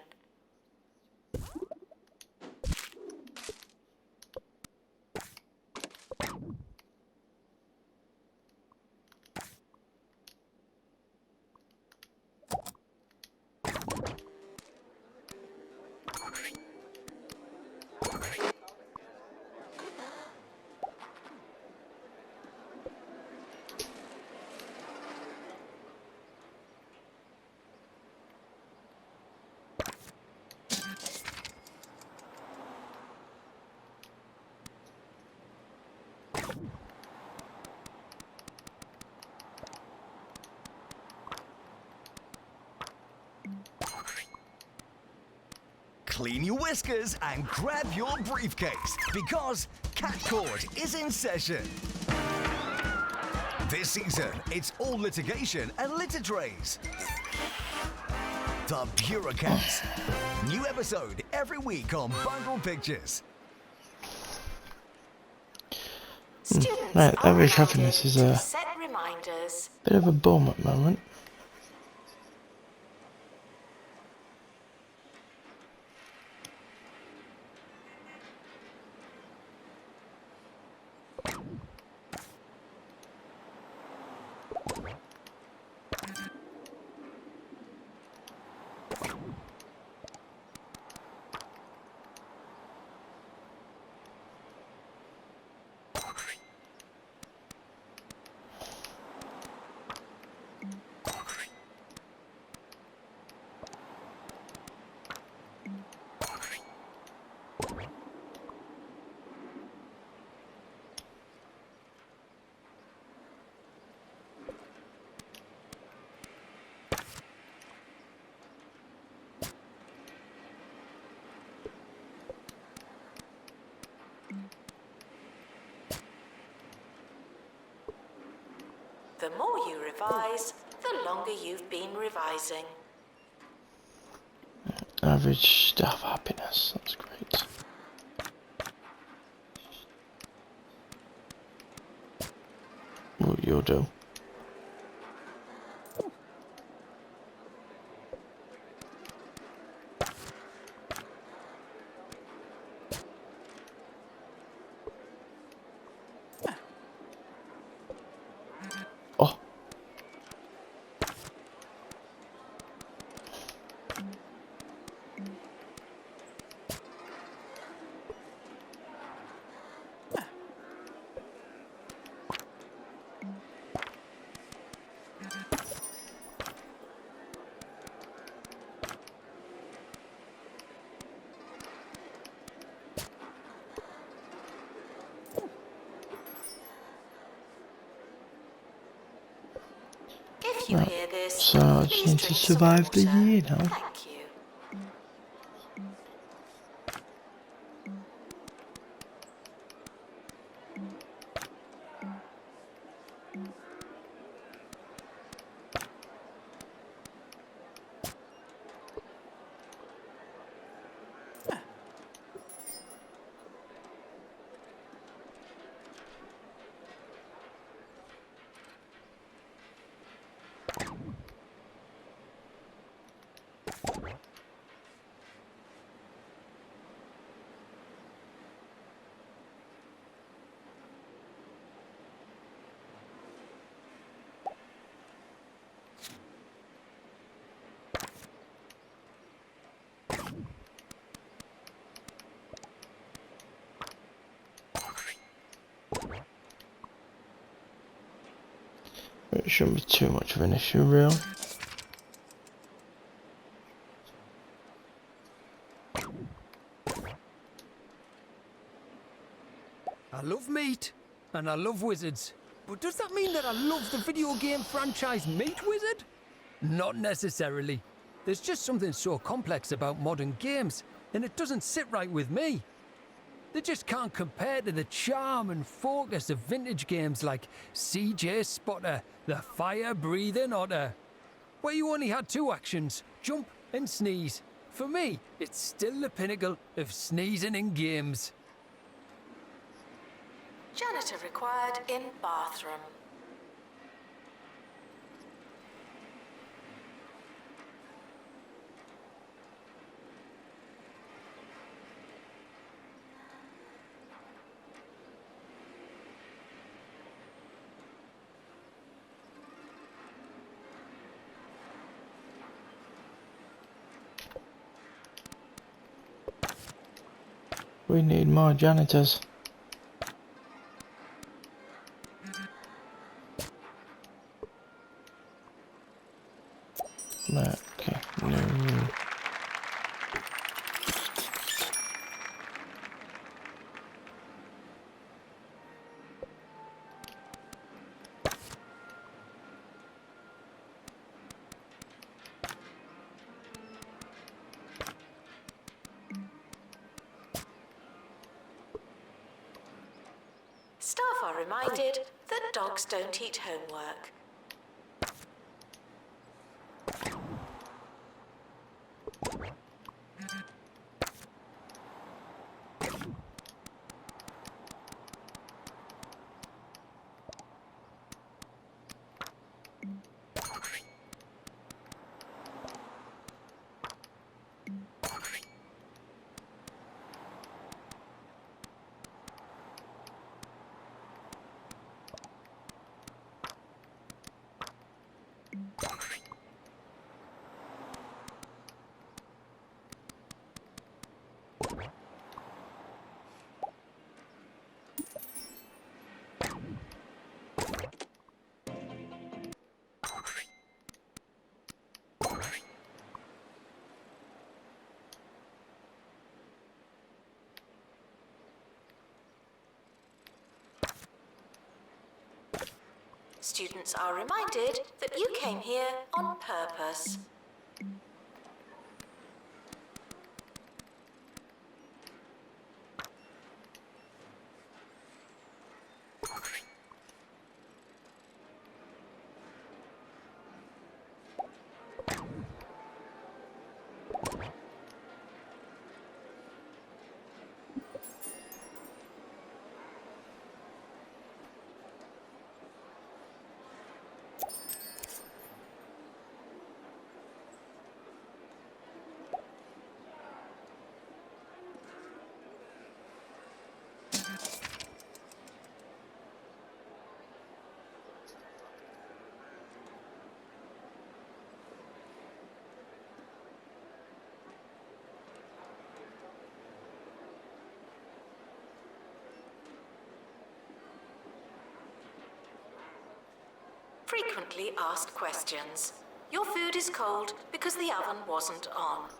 Speaker 3: clean your whiskers and grab your briefcase because Cat Court is in session. This season, it's all litigation and litter trays. The Bureaucrats. New episode every week on Bundle Pictures.
Speaker 2: Students
Speaker 1: Right,
Speaker 2: are
Speaker 1: average happiness is
Speaker 2: reminded
Speaker 1: a
Speaker 2: to set reminders.
Speaker 1: bit of a bum at the moment.
Speaker 2: The more you revise, the longer you've been revising.
Speaker 1: Average staff happiness, that's great. What you'll do. Oh.
Speaker 2: If you hear this,
Speaker 1: So I just
Speaker 2: please
Speaker 1: need to
Speaker 2: drink some
Speaker 1: survive the
Speaker 2: water.
Speaker 1: year now.
Speaker 2: Thank you.
Speaker 1: It shouldn't be too much of an issue, really.
Speaker 7: I love meat, and I love wizards. But does that mean that I love the video game franchise Meat Wizard? Not necessarily. There's just something so complex about modern games, and it doesn't sit right with me. They just can't compare to the charm and focus of vintage games like CJ Spotter, the fire-breathing otter, where you only had two actions, jump and sneeze. For me, it's still the pinnacle of sneezing in games.
Speaker 2: Janitor required in bathroom.
Speaker 1: We need more janitors. Right, okay, no.
Speaker 2: reminded that dogs don't eat homework. Students are reminded that you came here on purpose. Frequently asked questions. Your food is cold because the oven wasn't on.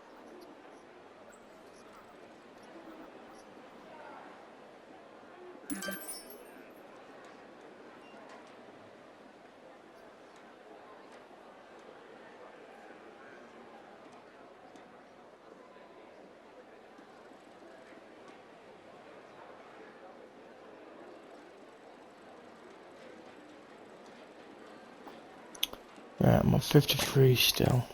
Speaker 1: Right, I'm on 53 still.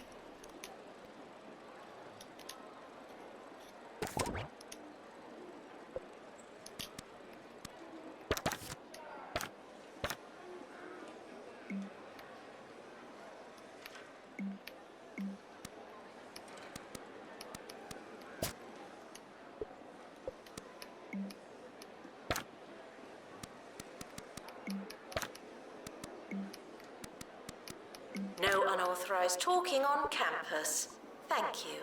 Speaker 2: No unauthorized talking on campus. Thank you.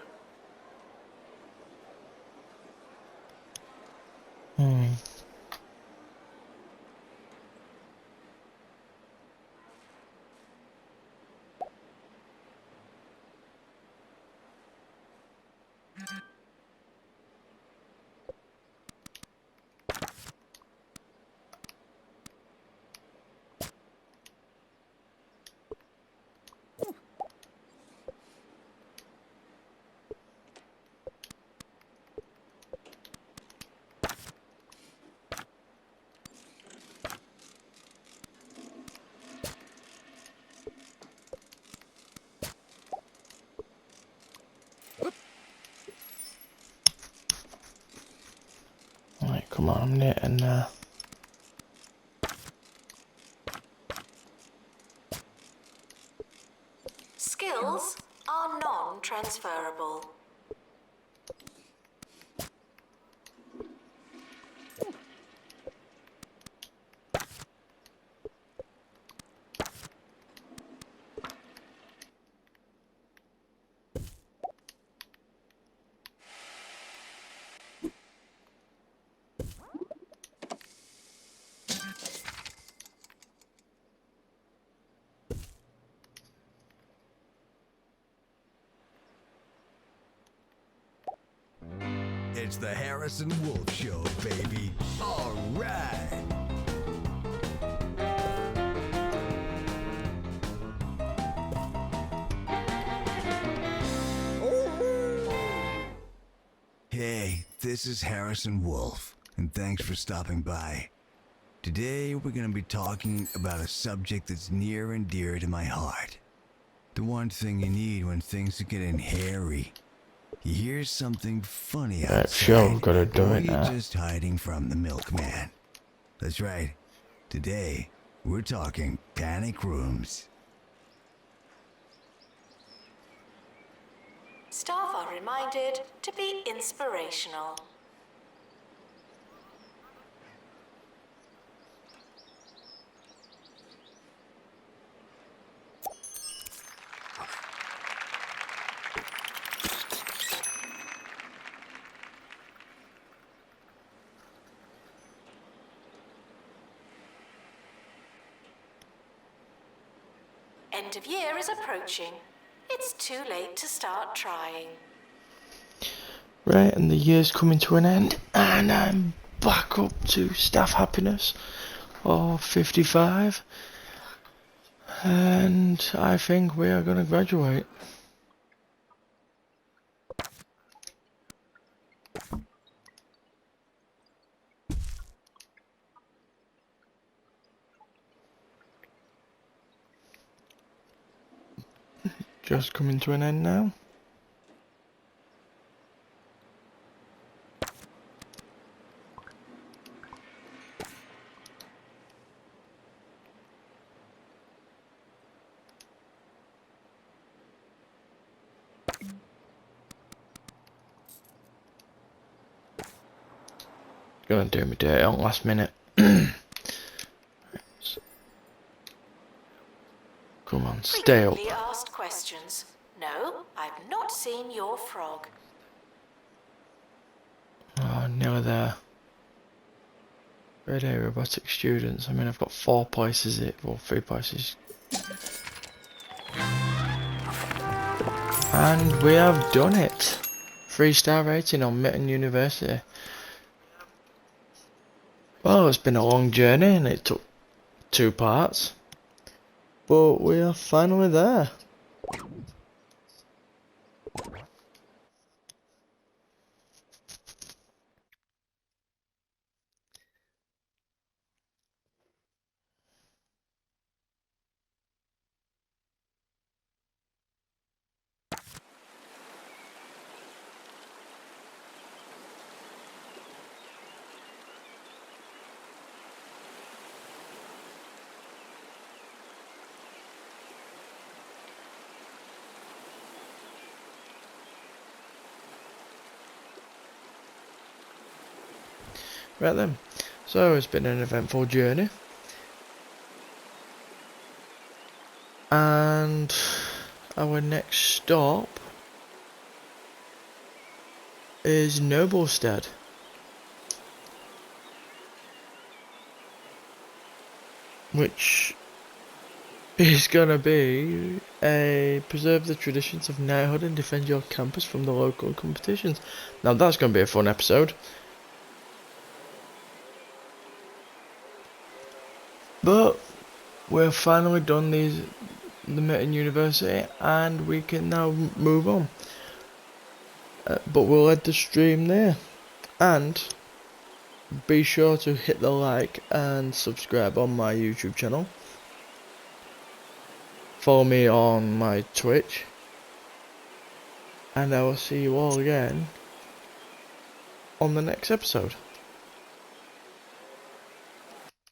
Speaker 1: Right, come on, I'm knitting now.
Speaker 2: Skills are non-transferable.
Speaker 3: It's the Harrison Wolf Show, baby. All right. Hey, this is Harrison Wolf, and thanks for stopping by. Today we're going to be talking about a subject that's near and dear to my heart. The one thing you need when things are getting hairy. You hear something funny outside,
Speaker 1: sure, we've got to do
Speaker 3: or
Speaker 1: it
Speaker 3: you're
Speaker 1: now.
Speaker 3: just hiding from the milkman. That's right. Today we're talking panic rooms.
Speaker 2: Staff are reminded to be inspirational. End of year is approaching. It's too late to start trying.
Speaker 1: Right, and the year's coming to an end, and I'm back up to staff happiness of 55, and I think we are going to graduate. Just coming to an end now. Gonna do me dirty on last minute. Come on, stay up.
Speaker 2: Frequently asked questions. No, I've not seen your frog.
Speaker 1: Oh, nearly there. Grade A robotic students. I mean, I've got 4 places, well, 3 places. And we have done it. 3-star rating on Mitton University. Well, it's been a long journey and it took 2 parts. But we are finally there. Right then, so it's been an eventful journey, and our next stop is Noblestead, which is gonna be a preserve the traditions of knighthood and defend your campus from the local competitions. Now that's gonna be a fun episode. But we've finally done the Mitton University and we can now move on. But we'll end the stream there. And be sure to hit the like and subscribe on my YouTube channel. Follow me on my Twitch. And I will see you all again on the next episode.